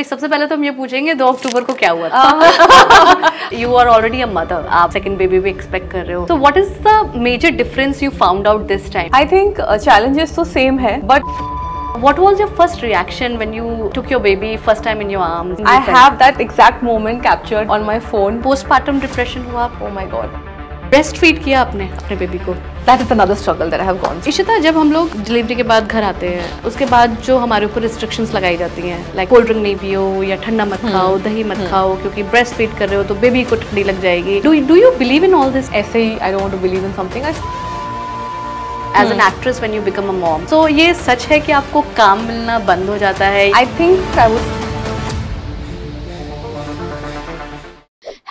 सबसे पहले तो हम ये पूछेंगे 2 अक्टूबर को क्या हुआ था? You are already a mother, आप सेकंड बेबी भी एक्सपेक्ट कर रहे हो, तो what is the major difference you found out this time? I think challenges तो सेम है, but what was your first reaction when you took your baby first time in your arms? I have that exact moment captured on my phone. Postpartum depression हुआ? Oh my god. Breastfeed किया आपने अपने baby को? That is another struggle that I have gone through. Ishita, जब हम लोग delivery के बाद घर आते हैं, उसके बाद जो हमारे ऊपर रिस्ट्रिक्शंस लगाई जाती हैं, लाइक कोल्ड ड्रिंक नहीं पियो या ठंडा मत खाओ, दही मत खाओ, क्योंकि ब्रेस्ट फीड कर रहे हो तो बेबी को ठंडी लग जाएगी. Do you believe in all this? ऐसे ही I don't want to believe in something. As an actress when you become a mom, so ये सच है कि आपको काम मिलना बंद हो जाता है? I think I was.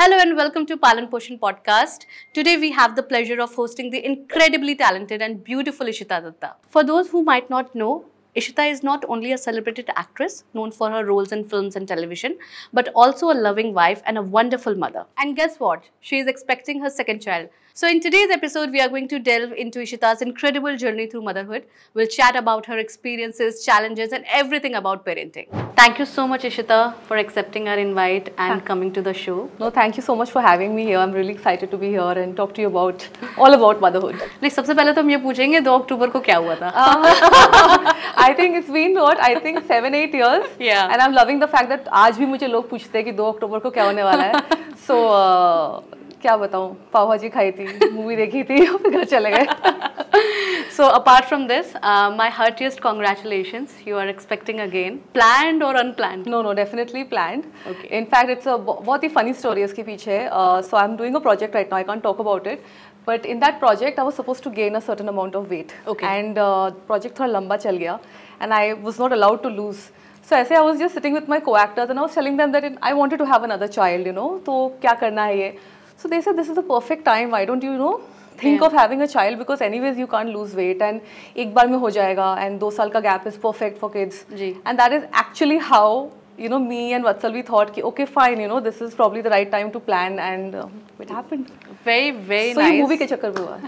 Hello and welcome to Palan Poshan podcast. Today we have the pleasure of hosting the incredibly talented and beautiful Ishita Datta. For those who might not know, Ishita is not only a celebrated actress known for her roles in films and television, but also a loving wife and a wonderful mother. And guess what? She is expecting her second child. So in today's episode, we are going to delve into Ishita's incredible journey through motherhood. We'll chat about her experiences, challenges, and everything about parenting. Thank you so much, Ishita, for accepting our invite and coming to the show. No, thank you so much for having me here. I'm really excited to be here and talk to you about all about motherhood. सबसे पहले तो हम ये पूछेंगे 2 अक्टूबर को क्या हुआ था? I think it's been what? I think 7-8 years. Yeah. And I'm loving the fact that आज भी मुझे लोग पूछते हैं कि 2 अक्टूबर को क्या होने वाला है. So क्या बताऊँ, पाव भाजी खाई थी, मूवी देखी थी, फिर घर चले गए. So apart from this, my heartiest congratulations. You are expecting again. Planned or unplanned? No, definitely planned. Okay. In fact, it's a बहुत ही funny story इसके पीछे. So I'm doing a project right now. I can't talk about it. But in that project, I was supposed to gain a certain amount of weight. Okay. And project थोड़ा लंबा चल गया, and I was not allowed to lose. So ऐसे I was just sitting with my co-actors and I was telling them that I wanted to have another child, you know. तो क्या करना है ये? So they said this is the perfect time. Why don't you think of having a child, because anyways you can't lose weight and एक बार में हो जाएगा, and 2 साल का gap is perfect for kids. जी. And that is actually how me and Vatsal we thought कि okay fine, this is probably the right time to plan, and it happened. Very nice. So ये movie के चक्कर में हुआ.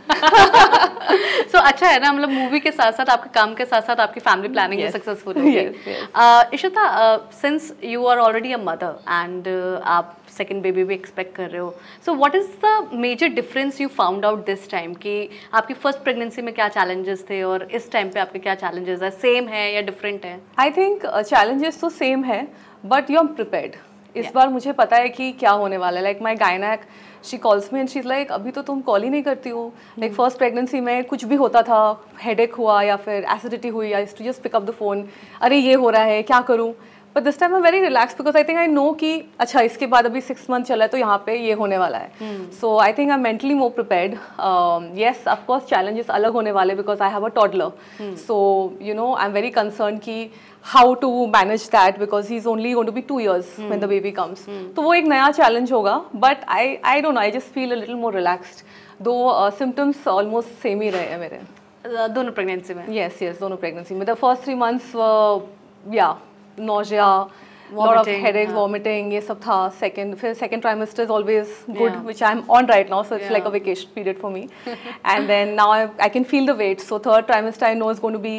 So अच्छा है ना, मतलब मूवी के साथ साथ आपके काम के साथ साथ आपकी फैमिली प्लानिंग भी सक्सेसफुल होगी. Yes. Ishita, since you are already a mother and आप सेकेंड बेबी भी एक्सपेक्ट कर रहे हो, so what is the major difference you found out this time, कि आपकी फर्स्ट प्रेगनेंसी में क्या चैलेंजेस थे और इस टाइम पे आपके क्या चैलेंजेस है? सेम है या डिफरेंट है? आई थिंक चैलेंजेस तो सेम है, बट यू आर प्रिपेयर्ड. इस बार मुझे पता है कि क्या होने वाला है. Like my gynaec, she calls me and she is like, अभी तो तुम कॉल ही नहीं करती हो. लाइक फर्स्ट प्रेगनेंसी में कुछ भी होता था, हेडेक हुआ या फिर एसिडिटी हुई, I to just pick up the phone, अरे ये हो रहा है, क्या करूँ. But this time I very relax, because I think I know कि अच्छा इसके बाद अभी 6 मंथ चला है तो यहाँ पे ये होने वाला है. So I think I am mentally more prepared. Yes, of course challenges अलग होने वाले, because I have a toddler. So I am very concern कि how to manage that, because he is only going to be 2 years when the baby comes. तो वो एक नया challenge होगा, but I don't know, I just feel a little more relaxed, though symptoms almost same ही रहे हैं मेरे दोनों प्रेगनेंसी में. Yes, दोनों प्रेगनेंसी में. The first 3 months nausea, lot of headaches, vomiting, ये सब था. Second trimester is always good, which I'm on right now, so it's like a vacation period for me. And then now I can feel the weight. So third trimester I know is going to be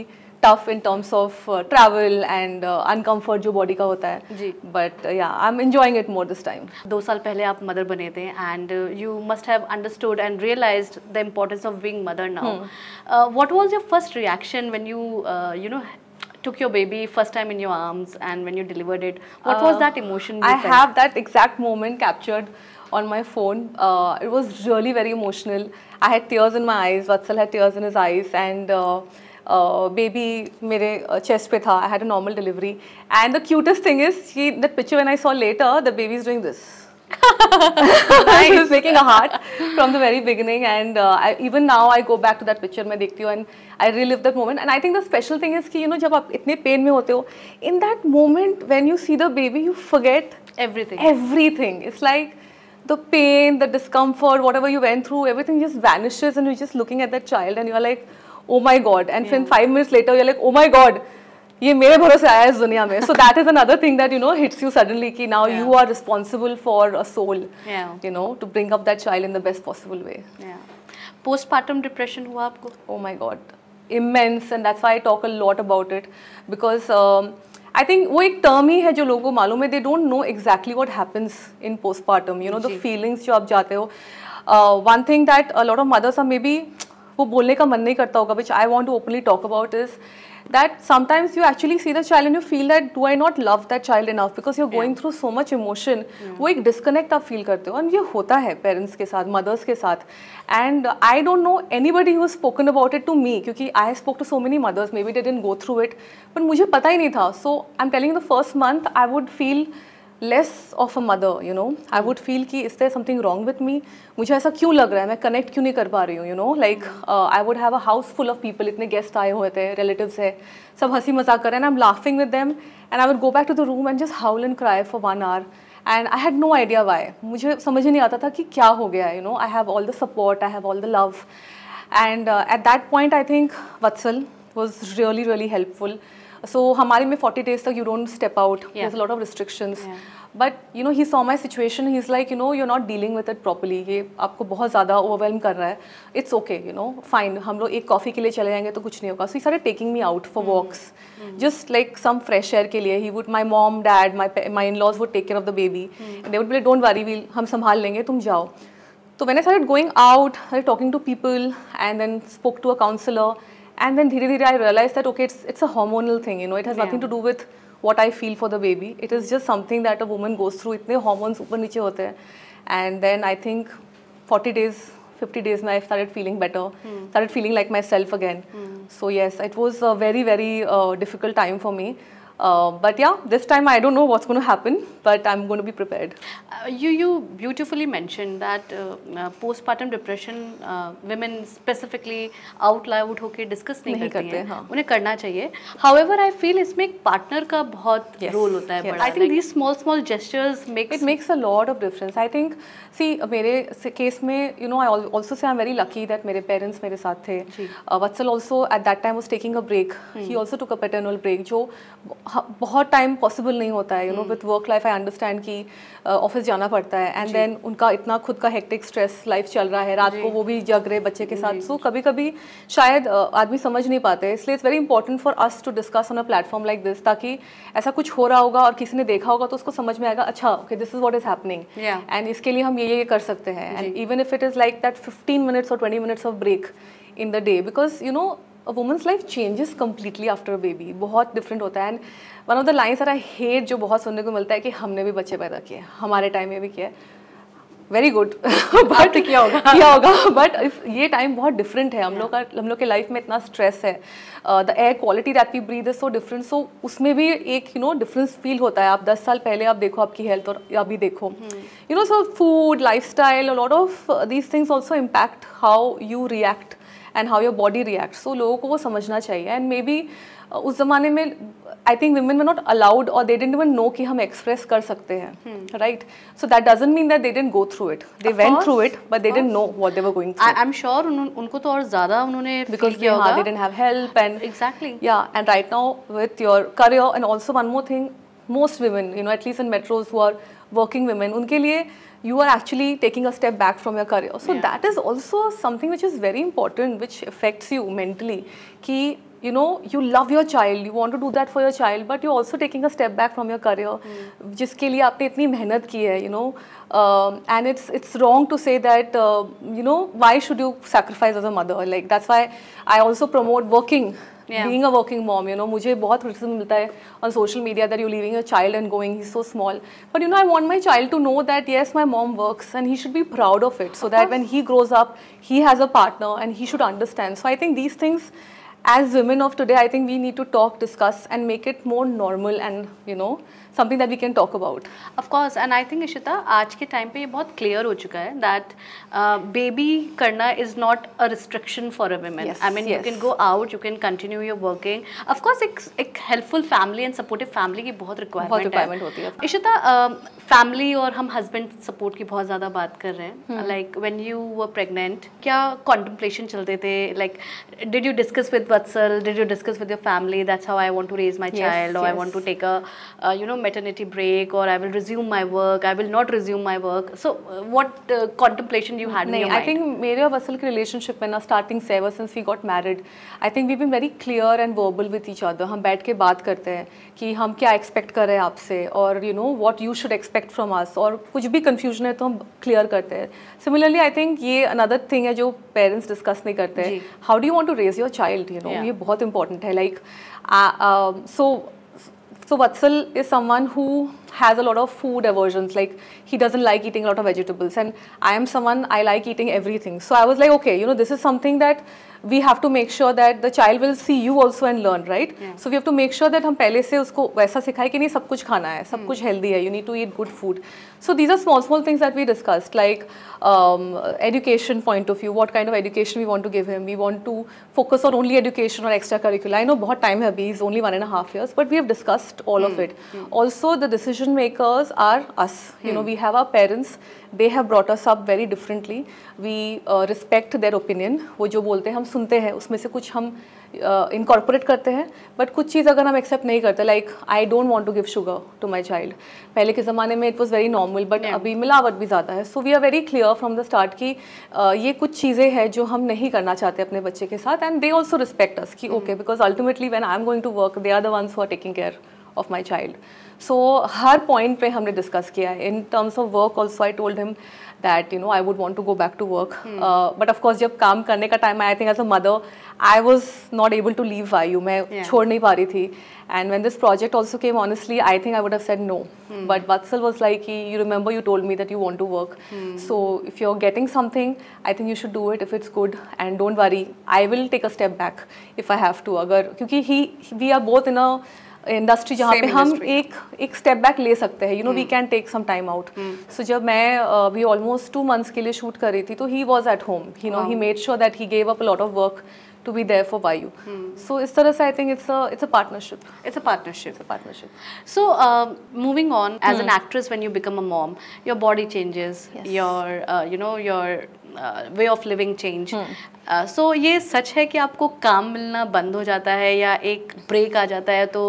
tough in terms of travel and uncomfort जो body का होता है. जी. But yeah, I'm enjoying it more this time. 2 साल पहले आप mother बने थे, and you must have understood and realized the importance of being mother now. What was your first reaction when you took your baby first time in your arms and when you delivered it? What was that emotion? I have that exact moment captured on my phone. It was really very emotional. I had tears in my eyes. Vatsal had tears in his eyes, and baby मेरे chest पे था. I had a normal delivery, and the cutest thing is that picture when I saw later, the baby is doing this. He was making a heart from the very beginning, and even now I go back to that picture, मैं देखती हूँ and I relive that moment. And I think the special thing is कि जब आप इतने pain में होते हो, in that moment when you see the baby, you forget everything. It's like the pain, the discomfort, whatever you went through, everything just vanishes, and you're just looking at that child and you're like, oh my God. And then 5 minutes later you're like, oh my God, ये मेरे भरोसे आया इस दुनिया में. So that is another thing that hits you suddenly कि now you are responsible for a soul, to bring up that child in the best possible way. Postpartum depression हुआ आपको? Oh my God, immense, and that's why I talk a lot about it, because I think वो एक term ही है जो लोगों को मालूम है, they don't know exactly what happens in postpartum, you know the feelings जो आप जाते हो. One thing that a lot of mothers are maybe वो बोलने का मन नहीं करता होगा, which I want to openly talk about is that sometimes you actually see the child and you feel that do I not love that child enough because you're going through so much emotion. वो एक disconnect आप feel करते हो, और ये होता है parents के साथ, mothers के साथ. And I don't know anybody who has spoken about it to me, क्योंकि I spoke to so many mothers, maybe they didn't go through it, but मुझे पता ही नहीं था. So I'm telling you, the first month I would feel less of a mother, you know. I would feel कि is there something wrong with me? मुझे ऐसा क्यों लग रहा है, मैं connect क्यों नहीं कर पा रही हूँ, you know. Like I would have a house full of people, इतने guests आए हुए थे, relatives है, सब हंसी मजाक कर रहे हैं, and I'm laughing with them, and I would go back to the room and just howl and cry for 1 hour. And I had no idea why. मुझे समझ ही नहीं आता था कि क्या हो गया है, you know. I have all the support, I have all the love, and at that point I think Vatsal was really really helpful. So हमारे में 40 days तक you don't step out. There's a lot of restrictions. But you know, he saw my situation. He's like, you know, you're not dealing with it properly. ये आपको बहुत ज़्यादा overwhelm कर रहा है. It's okay, you know, fine. हम लोग एक कॉफ़ी के लिए चले जाएंगे तो कुछ नहीं होगा. So he started taking me out for walks, just like some fresh air के लिए. He would, my mom, dad, my in-laws would take care of the baby. And they would be like, don't worry, हम संभाल लेंगे, तुम जाओ. So when I started going out, I started talking to people, and then spoke to a counselor. And then धीरे धीरे I realized that okay, it's a hormonal thing, you know. It has nothing to do with what I feel for the baby. It is just something that a woman goes through. इतने hormones ऊपर नीचे होते हैं. And then I think 40 days, 50 days में I started feeling better. Started feeling like myself again. So yes, it was a very very difficult time for me. But yeah, this time I don't know what's going to happen, but I'm going to be prepared. You beautifully mentioned that postpartum depression women specifically out loud होके discuss नहीं करती हैं, उन्हें करना चाहिए. However, I feel इसमें एक partner का बहुत role होता है बड़ा. I think these small gestures makes a lot of difference. I think, see, मेरे case में, you know, I also say I'm very lucky that मेरे parents मेरे साथ थे. Vatsal also at that time was taking a break. He also took a paternal break, जो बहुत time possible नहीं होता है, you know. With work life I understand कि ऑफिस जाना पड़ता है, एंड देन उनका इतना खुद का हेक्टिक स्ट्रेस लाइफ चल रहा है, रात को वो भी जग रहे बच्चे के साथ. सो कभी कभी शायद आदमी समझ नहीं पाते. इसलिए it's very important for us to discuss on a platform like this, ताकि ऐसा कुछ हो रहा होगा और किसी ने देखा होगा तो उसको समझ में आएगा, अच्छा okay, this is what is happening, and इसके लिए हम ये कर सकते हैं. And even if it is like that 15 minutes or 20 minutes of break in the day, because you know a woman's life changes completely after a baby. बहुत different होता है. And one of the lines that I hate जो बहुत सुनने को मिलता है कि हमने भी बच्चे पैदा किए, हमारे टाइम में भी किया. वेरी गुड, बट किया होगा बट ये टाइम बहुत डिफरेंट है. हम लोग के लाइफ में इतना स्ट्रेस है, the air quality that we breathe is so different. So उसमें भी एक यू नो डिफरेंस फील होता है. आप 10 साल पहले आप देखो आपकी हेल्थ और अभी देखो, you know. So food, lifestyle, a lot of these things also impact how you react and how your body reacts. So लोगों को वो समझना चाहिए. And maybe उस ज़माने में I think women were not allowed or they didn't even know कि हम express कर सकते हैं, right? So that doesn't mean that they didn't go through it. They went through it, but they didn't know what they were going through. I'm sure उनको तो और ज़्यादा उन्होंने because they didn't have help and exactly. Yeah, and right now with your career, and also one more thing, most women, you know, at least in metros who are working women, उनके लिए you are actually taking a step back from your career. So that is also something which is very important, which affects you mentally. Ki, you know, you love your child, you want to do that for your child, but you're also taking a step back from your career, जिसके लिए आपने इतनी मेहनत की है, you know. And it's wrong to say that, you know, why should you sacrifice as a mother? Like that's why I also promote working. Being a working mom, you know, मुझे बहुत criticism मिलता है on social media that you're leaving your child and going, he's so small. But you know, I want my child to know that yes, my mom works and he should be proud of it, so that when he grows up, he has a partner and he should understand. So I think these things, as women of today, I think we need to talk, discuss and make it more normal and, you know, something that we can talk about. Of course, and I think Ishita, आज के time पे ये बहुत clear हो चुका है that baby करना is not a restriction for a woman. Yes, I mean, you can go out, you can continue your working. Of course, एक helpful family and supportive family की बहुत requirement होती है. Ishita, family और हम husband support की बहुत ज़्यादा बात कर रहे हैं. Like when you were pregnant, क्या contemplation चलते थे? Like, did you discuss with Vatsal? Did you discuss with your family? That's how I want to raise my child, or I want to take a, you know, maternity break, or I will resume my work, I will not resume my work. So what contemplation you had in your mind? I think मेरे और वत्सल की relationship में ना starting से ever since we got married, I think we've been very clear and verbal with each other. हम बैठ के बात करते हैं कि हम क्या expect कर रहे हैं आपसे, और you know what you should expect from us, और कुछ भी confusion है तो हम clear करते हैं. Similarly, I think ये another thing है जो parents discuss नहीं करते हैं. How do you want to raise your child? You know, ये बहुत important है. Like so Vatsal is someone who has a lot of food aversions. Like, he doesn't like eating a lot of vegetables, and I am someone, I like eating everything. So I was like, okay, you know, this is something that we have to make sure that the child will see you also and learn, right? So we have to make sure that हम पहले से उसको वैसा सिखाए कि नहीं सब कुछ खाना है, सब कुछ healthy है, you need to eat good food. So these are small things that we discussed, like education point of view, what kind of education we want to give him. We want to focus on only education or extracurricular. I know बहुत time है अभी, he's only 1.5 years, but we have discussed all of it. Also, the decision makers are us. You know, we have our parents. They have brought us up very differently. We respect their opinion. वो जो बोलते हैं हम सुनते हैं, उसमें से कुछ हम incorporate करते हैं, but कुछ चीज़ अगर हम accept नहीं करते, like I don't want to give sugar to my child. पहले के ज़माने में it was very normal, but अभी मिलावट भी ज़्यादा है. So we are very clear from the start कि ये कुछ चीज़ें हैं जो हम नहीं करना चाहते अपने बच्चे के साथ, and they also respect us कि okay, because ultimately when I am going to work, they are the ones who are taking care of my child. So her point पे हमने discuss किया है. In terms of work also, I told him that, you know, I would want to go back to work. But of course जब काम करने का time आया, I think as a mother, I was not able to leave Vayu. मैं छोड़ नहीं पा रही थी. And when this project also came, honestly, I think I would have said no. But Vatsal was like, you remember you told me that you want to work. So if you're getting something, I think you should do it if it's good. And don't worry, I will take a step back if I have to. अगर क्योंकि we are both in a industry जहाँ पे हम एक step back ले सकते हैं, you know, we can take some time out. So जब मैं अभी ऑलमोस्ट 2 months के लिए शूट कर रही थी, तो he was at home, you know, he made sure that he gave up a lot of work to be there for Vayu. So इस तरह से I think it's a partnership. It's a partnership. So moving on, as an actress, when you become a mom, your body changes, your you know, your way of living change. So ये सच है कि आपको काम मिलना बंद हो जाता है या एक ब्रेक आ जाता है तो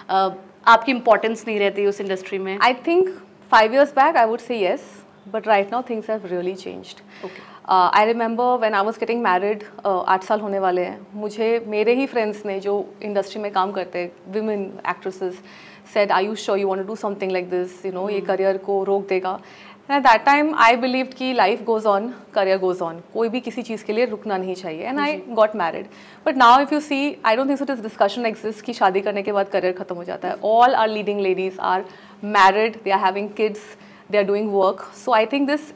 आपकी इम्पोर्टेंस नहीं रहती उस इंडस्ट्री में? I think 5 years back I would say yes, but right now things have really changed. Okay. I remember when I was getting married, 8 साल होने वाले हैं, मुझे मेरे ही फ्रेंड्स ने जो इंडस्ट्री में काम करते हैं, women actresses, said, "Are you sure you want to do something like this? You know, ये करियर को रोक देगा." And at that time, I believed कि life goes on, career goes on. कोई भी किसी चीज़ के लिए रुकना नहीं चाहिए. And I got married. But now, if you see, I don't think so this discussion exists कि शादी करने के बाद career खत्म हो जाता है. All our leading ladies are married, they are having kids, they are doing work. So I think this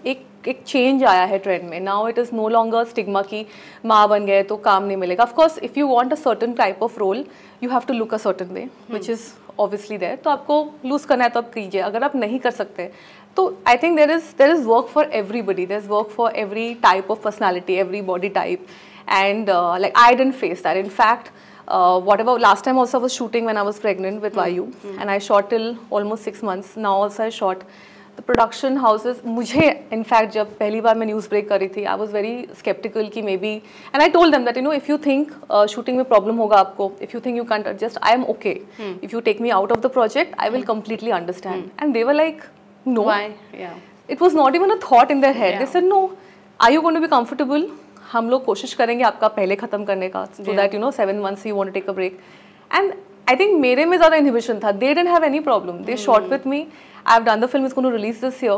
एक चेंज आया है ट्रेंड में. Now it is no longer stigma कि माँ बन गए तो काम नहीं मिलेगा. Of course if you want a certain type of role, you have to look a certain way which is obviously there. तो आपको लूज़ करना है तो आप कीजिए. अगर आप नहीं कर सकते तो I think there is work for everybody. There is work for every type of personality, every body type. And like I didn't face that. In fact whatever, last time also I was shooting when I was pregnant with Vayu, and I shot till almost 6 months. Now also I shot. The production houses, मुझे in fact जब पहली बार मैं news break करी थी, I was very sceptical कि maybe, and I told them that, you know, if you think shooting में problem होगा आपको, if you think you can't adjust, I am okay. If you take me out of the project, I will completely understand. And they were like, no, it was not even a thought in their head. They said, no, are you going to be comfortable? हम लोग कोशिश करेंगे आपका पहले ख़त्म करने का, so that, you know, 7 months you want to take a break. And I think मेरे में ज़्यादा inhibition था. They didn't have any problem. They shot with me. I've done the film. It's going to release this year.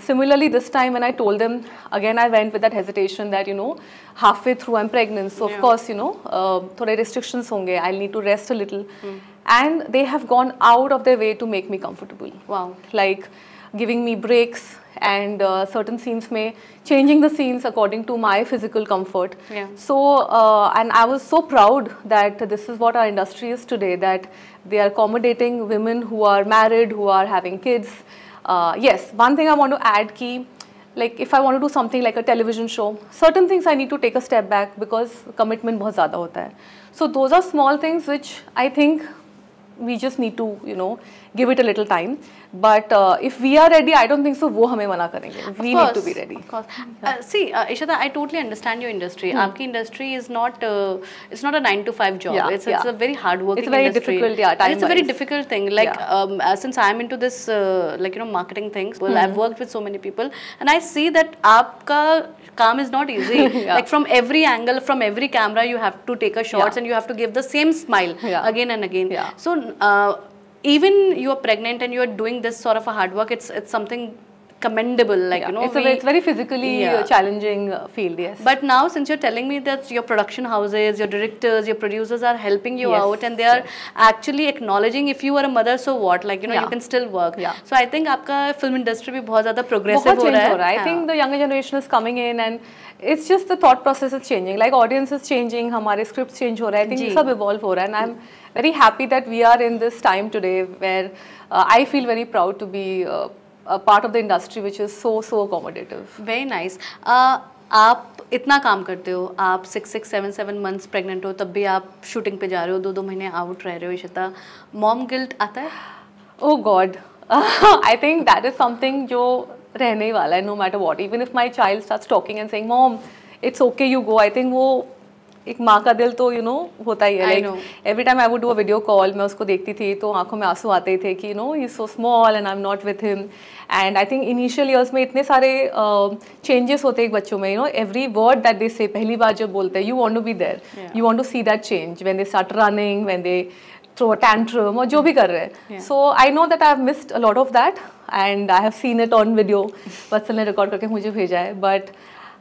Similarly, this time when I told them, again I went with that hesitation that, you know, halfway through I'm pregnant. So of course, you know, थोड़े restrictions होंगे. I'll need to rest a little. And they have gone out of their way to make me comfortable. Wow. Like giving me breaks and certain scenes में changing the scenes according to my physical comfort. So and I was so proud that this is what our industry is today, that they are accommodating women who are married, who are having kids. Yes, one thing I want to add ki, like if I want to do something like a television show, certain things I need to take a step back because commitment बहुत ज़्यादा होता है. So those are small things which I think we just need to, you know, give it a little time. But if we are ready, I don't think so वो हमें मना करेंगे. We need to be ready. Of course. See, Ishita, I totally understand your industry. आपकी industry is not it's not a 9 to 5 job. It's a very hard working industry. It's very difficult, yeah. And it's a very difficult thing. Like since I'm into this like marketing things, well, I've worked with so many people, and I see that आपका काम is not easy. Like from every angle, from every camera, you have to take a shots and you have to give the same smile again and again. So even you are pregnant and you are doing this sort of a hard work, it's something commendable, like it's very physically challenging field. Yes, but now since you're telling me that your production houses, your directors, your producers are helping you out, and they are actually acknowledging if you are a mother, so what, like you can still work. So I think आपका film industry भी बहुत ज़्यादा progressive हो रहा है. I think the younger generation is coming in, and it's just the thought process is changing. Like audience is changing, हमारे scripts change हो रहा है. I think सब evolve हो रहा है, and I'm very happy that we are in this time today where I feel very proud to be a part of the industry which is so accommodative. Very nice. आप इतना काम करते हो, आप 6 months pregnant हो, तब भी आप shooting पे जा रहे हो, 2 महीने out रह रहे हो. इशिता, mom guilt आता है? Oh God, I think that is something जो रहने ही वाला है, no matter what. Even if my child starts talking and saying, Mom, it's okay, you go. I think वो एक माँ का दिल तो होता ही है. Like every time I would do a video call, मैं उसको देखती थी तो आंखों में आंसू आते थे कि he's so small and I'm not with him. And I think initial years में इतने सारे changes होते हैं बच्चों में. Every word that they say, पहली बार जब बोलते हैं, you want to be there. You want to see that change when they start running, when they throw a tantrum और जो भी कर रहे हैं. So I know that I have missed a lot of that, and I have seen it on video. वत्सल ने record करके मुझे भेजा है. But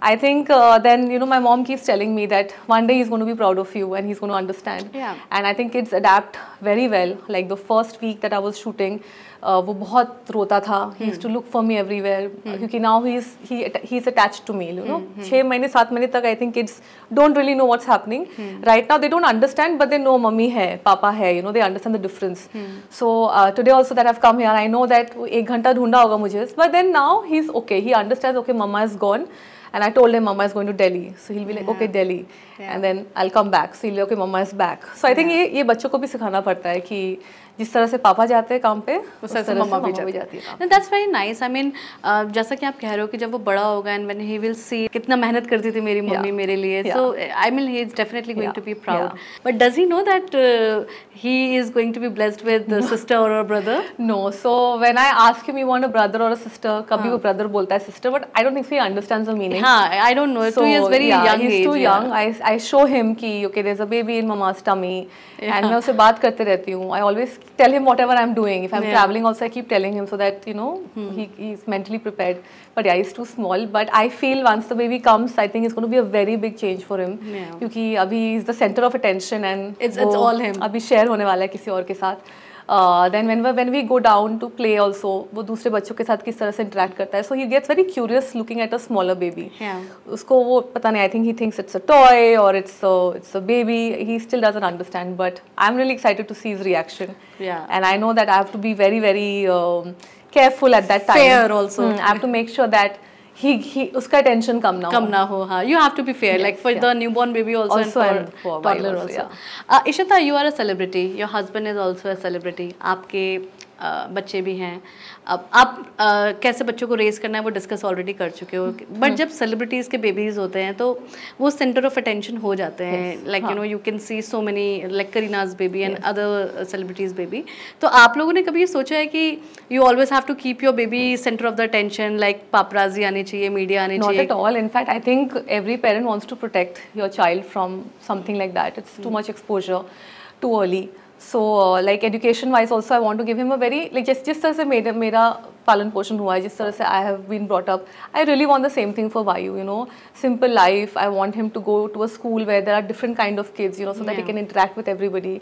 I think then my mom keeps telling me that one day he's going to be proud of you and he's going to understand. And I think kids adapt very well. Like the first week that I was shooting, वो बहुत रोता था. He used to look for me everywhere. क्योंकि now he's attached to me. 6 महीने 7 महीने तक I think kids don't really know what's happening. Right now they don't understand, but they know mummy है, पापा है. They understand the difference. So today also that I've come here, I know that 1 घंटा ढूंढा होगा मुझे. But then now he's okay. He understands. Okay, mama is gone. And I told him Mama is going to Delhi, so he'll be like, okay, Delhi, and then I'll come back. So he'll be okay, Mama is back. So I think ये बच्चों को भी सिखाना पड़ता है कि जिस तरह से पापा जाते हैं काम पे, उस तरह से मम्मा भी जाती है. That's very nice. I mean, जैसा कि आप कह रहे हो कि जब वो बड़ा होगा and when he will see कितना मेहनत करती थी मेरी मम्मी मेरे लिए, so I mean he is definitely going to be proud. But does he know that he is going to be blessed with a sister or a brother? No. So when I ask him, you want a brother or a sister? कभी वो brother बोलता है sister, but I don't think he understands the meaning. हाँ, I don't know. So he is very young. He's too young. I show him कि okay, there's a baby in mama's tummy, and मैं उससे बात करते रहती हूँ. I always tell him whatever I'm doing. If I'm traveling also, I keep telling him so that he's mentally prepared. But yeah, he's too small. But I feel once the baby comes, I think it's going to be a very big change for him. क्योंकि अभी he's the center of attention and it's all him. अभी share होने वाला है किसी और के साथ. Then when we go down to play also, वो दूसरे बच्चों के साथ किस तरह से interact करता है. So he gets very curious looking at a smaller baby. उसको वो पता नहीं, I think he thinks it's a toy or it's a baby. He still doesn't understand, but I'm really excited to see his reaction. And I know that I have to be very, very careful at that time. Fair also. I have to make sure that उसका attention कम ना हो. हाँ, you have to be fair, like for the newborn baby also and for toddler also. Ishita, you are a celebrity. Your husband is also a celebrity. आपके बच्चे भी हैं. अब आप कैसे बच्चों को रेस करना है वो डिस्कस ऑलरेडी कर चुके हो. बट जब सेलिब्रिटीज़ के बेबीज़ होते हैं तो वो सेंटर ऑफ अटेंशन हो जाते हैं. Like you can see so many like Kareena's baby and other celebrities baby. तो आप लोगों ने कभी ये सोचा है कि you always have to keep your baby centre of the attention, like paparazzi आनी चाहिए, मीडिया आनी चाहिए? Not at all. In fact, I think every parent wants to protect your child from something like that. It's too much exposure too early. So like education wise also I want to give him a very like जिस तरह से मेरा पालन पोषण हुआ है, जिस तरह से I have been brought up, I really want the same thing for Vayu. Simple life. I want him to go to a school where there are different kind of kids, so that he can interact with everybody.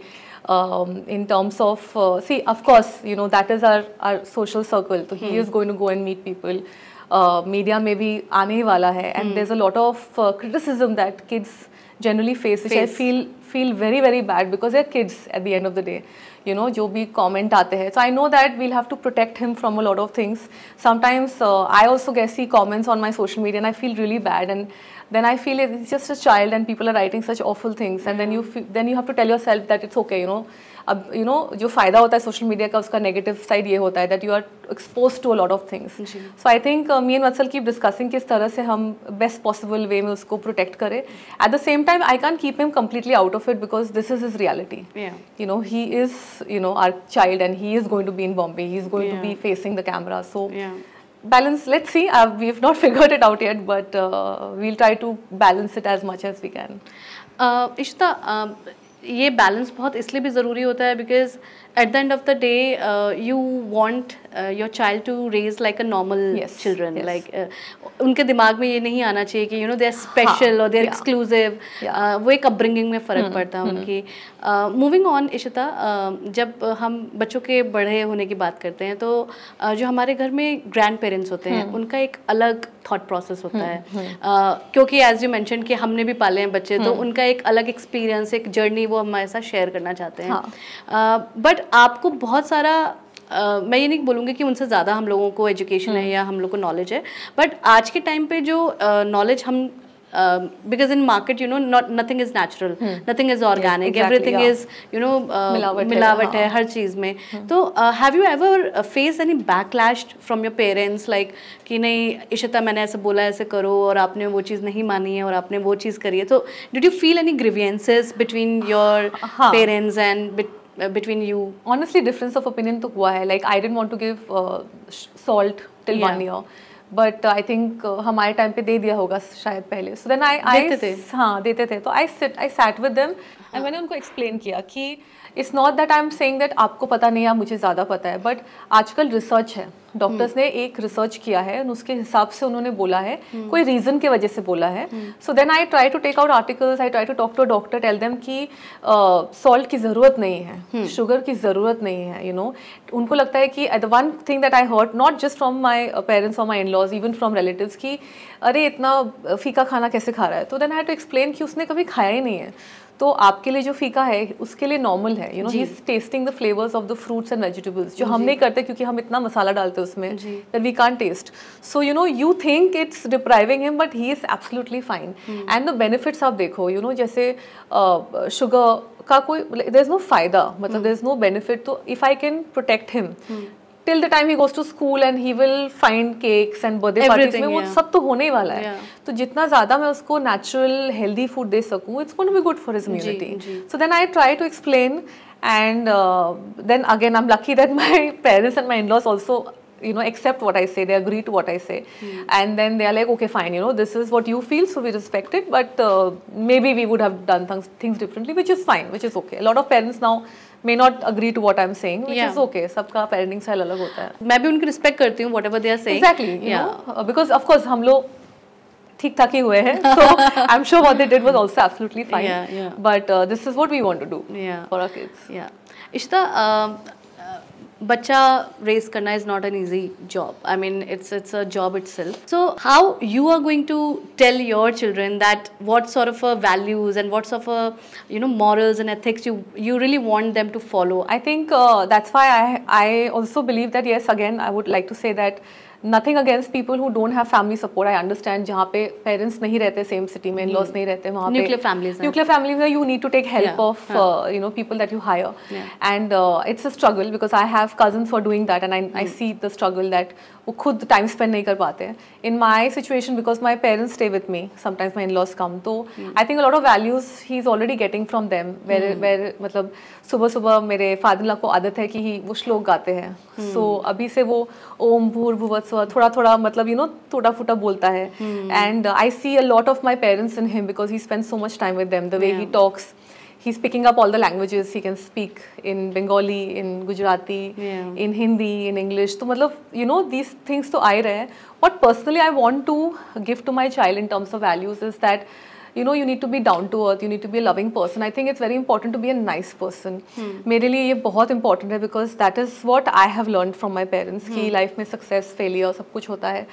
In terms of see, of course, that is our social circle. So he is going to go and meet people. Media में भी आने ही वाला है, and there's a lot of criticism that kids generally face, which I feel very, very bad because they're kids at the end of the day. जो भी comment आते हैं. So I know that we'll have to protect him from a lot of things. Sometimes I also see comments on my social media and I feel really bad, and then I feel it's just a child and people are writing such awful things, and then you have to tell yourself that it's okay, अब जो फ़ायदा होता है social media का, उसका negative side ये होता है that you are expose to a lot of things. So I think me and Vatsal keep discussing किस तरह से हम बेस्ट पॉसिबल वे में उसको प्रोटेक्ट करें. At the same time I can keep him completely out of it because this is his reality. He is our child and he is going to be in Bombay. He is going to be facing the camera. So balance, let's see. We've not figured it out yet, but we'll try to balance it as much as we can. Ishita, ये balance बहुत इसलिए भी ज़रूरी होता है because at the end of the day you want your child to raise like a normal children. Like उनके दिमाग में ये नहीं आना चाहिए कि दे आर स्पेशल और दे आर एक्सक्लूसिव. वो एक अपब्रिंगिंग में फ़र्क पड़ता है उनकी. मूविंग ऑन इशिता, जब हम बच्चों के बड़े होने की बात करते हैं तो जो हमारे घर में ग्रैंड पेरेंट्स होते हैं उनका एक अलग थॉट प्रोसेस होता है. क्योंकि एज यू मेंशन कि हमने भी पाले हैं बच्चे, तो उनका एक अलग एक्सपीरियंस, एक जर्नी वो हमारे साथ शेयर करना चाहते हैं. बट आपको बहुत सारा मैं ये नहीं बोलूँगी कि उनसे ज़्यादा हम लोगों को एजुकेशन है या हम लोग को नॉलेज है, बट आज के टाइम पे जो नॉलेज हम because in market nothing is natural, nothing is organic, everything is मिलावट है हर चीज़ में. तो have you ever faced any backlash from your parents like कि नहीं इशिता मैंने ऐसे बोला ऐसे करो और आपने वो चीज़ नहीं मानी है और आपने वो चीज़ करी है. तो did you feel any grievances between your parents and between you? Honestly difference of opinion तो हुआ है. Like I didn't want to give salt till 1 year. But I think हमारे टाइम पे दे दिया होगा शायद पहले. सो देन आई देते थे. तो I sat with them and मैंने उनको एक्सप्लेन किया कि it's not that I am saying that आपको पता नहीं है मुझे ज़्यादा पता है, बट आजकल रिसर्च है, डॉक्टर्स ने एक रिसर्च किया है और उसके हिसाब से उन्होंने बोला है, कोई रीज़न की वजह से बोला है. So then I try to take out articles, I try to talk to doctor, tell them कि सॉल्ट की ज़रूरत नहीं है, शुगर की ज़रूरत नहीं है. उनको लगता है कि the one thing that I heard not just from my parents और my in-laws, even from relatives कि अरे इतना फीका खाना कैसे खा रहा है. तो then I had to explain कि उसने कभी खाया ही नहीं है, तो आपके लिए जो फीका है उसके लिए नॉर्मल है. He is testing the flavours of the fruits and vegetables, जो हम नहीं करते क्योंकि हम इतना मसाला डालते हैं उसमें that we can't taste. So you think it's depriving him but he is absolutely fine. And the benefits आप देखो, जैसे शुगर का कोई देयर इज नो फायदा, मतलब देयर इज नो बेनिफिट. तो if I can protect him till the time he goes to school and he will find cakes and birthday parties में वो सब तो होने ही वाला है. तो जितना ज़्यादा मैं उसको natural healthy food दे सकूँ, it's going to be good for his immunity. So then I try to explain and then again I'm lucky that my parents and my in-laws also accept what I say, they agree to what I say. And then they are like, okay fine, this is what you feel, so we respect it, but maybe we would have done things differently, which is fine, which is okay. A lot of parents now may not agree to what I'm saying, which is okay. सबका parenting style अलग होता है. मैं भी उनकी respect करती हूँ whatever they are saying. Exactly, because of course हम लोग ठीक ठाक ही हुए हैं, so I'm sure what they did was also absolutely fine. But this is what we want to do for our kids. Ishita, बच्चा रेस करना is not an easy job. I mean, it's a job itself. So how you are going to tell your children that what sort of values and what sort of morals and ethics you really want them to follow? I think that's why I also believe that yes, again I would like to say that nothing against people who don't have family support. I understand जहाँ पे parents नहीं रहते same city में, in-laws नहीं रहते वहाँ पे nuclear families में you need to take help of people that you hire. And it's a struggle because I have cousins who are doing that and I see the struggle that वो खुद time spend नहीं कर पाते हैं. In my situation because my parents stay with me, sometimes my in-laws come, तो I think a lot of values he is already getting from them. Where मतलब सुबह सुबह मेरे फादर इन लॉ को आदत है कि वो श्लोक गाते हैं. सो अभी से वो ओम भूर्भुवः स्वः थोड़ा थोड़ा मतलब टूटा फूटा बोलता है. And I see a lot of my parents in him because he spend so much time with them. The way he talks, he's picking up all the languages. He can speak in Bengali, in Gujarati, in Hindi, in English. तो मतलब these things तो आ ही रहे हैं. What personally I want to give to my child in terms of values is that you need to be down to earth, you need to be a loving person. I think it's very important to be a nice person. मेरे लिए ये बहुत important है because that is what I have learned from my parents कि life में success, failure सब कुछ होता है.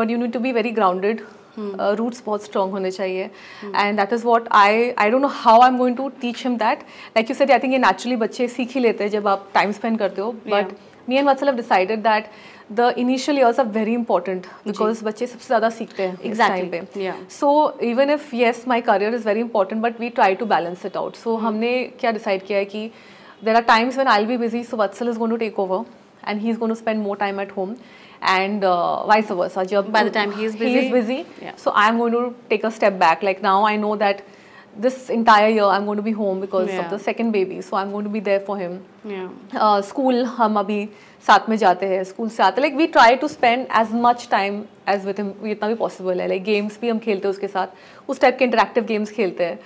But you need to be very grounded. Roots बहुत स्ट्रॉन्ग होने चाहिए. And that is what I don't know how I am going to teach him that. Like you said, I think ये naturally बच्चे सीख ही लेते हैं जब आप टाइम स्पेंड करते हो. But me and Vatsal have decided that the initial years are very important because बच्चे सबसे ज़्यादा सीखते हैं इस टाइम पे. So even if yes my career is very important but we try to balance it out. So हमने क्या decide किया है कि there are times when I'll be busy, so Vatsal is going to take over and he's going to spend more time at home, and vice versa. By the time he is busy, yeah. So I'm going to take a step back. Like now I know that this entire year I'm going to be home because of the second baby, so I'm going to be there for him. School हम अभी साथ में जाते हैं, school से आते, like we try to spend as much time as with him, जितना भी possible है. Like games भी हम खेलते हैं उसके साथ, उस टाइप के interactive games खेलते हैं.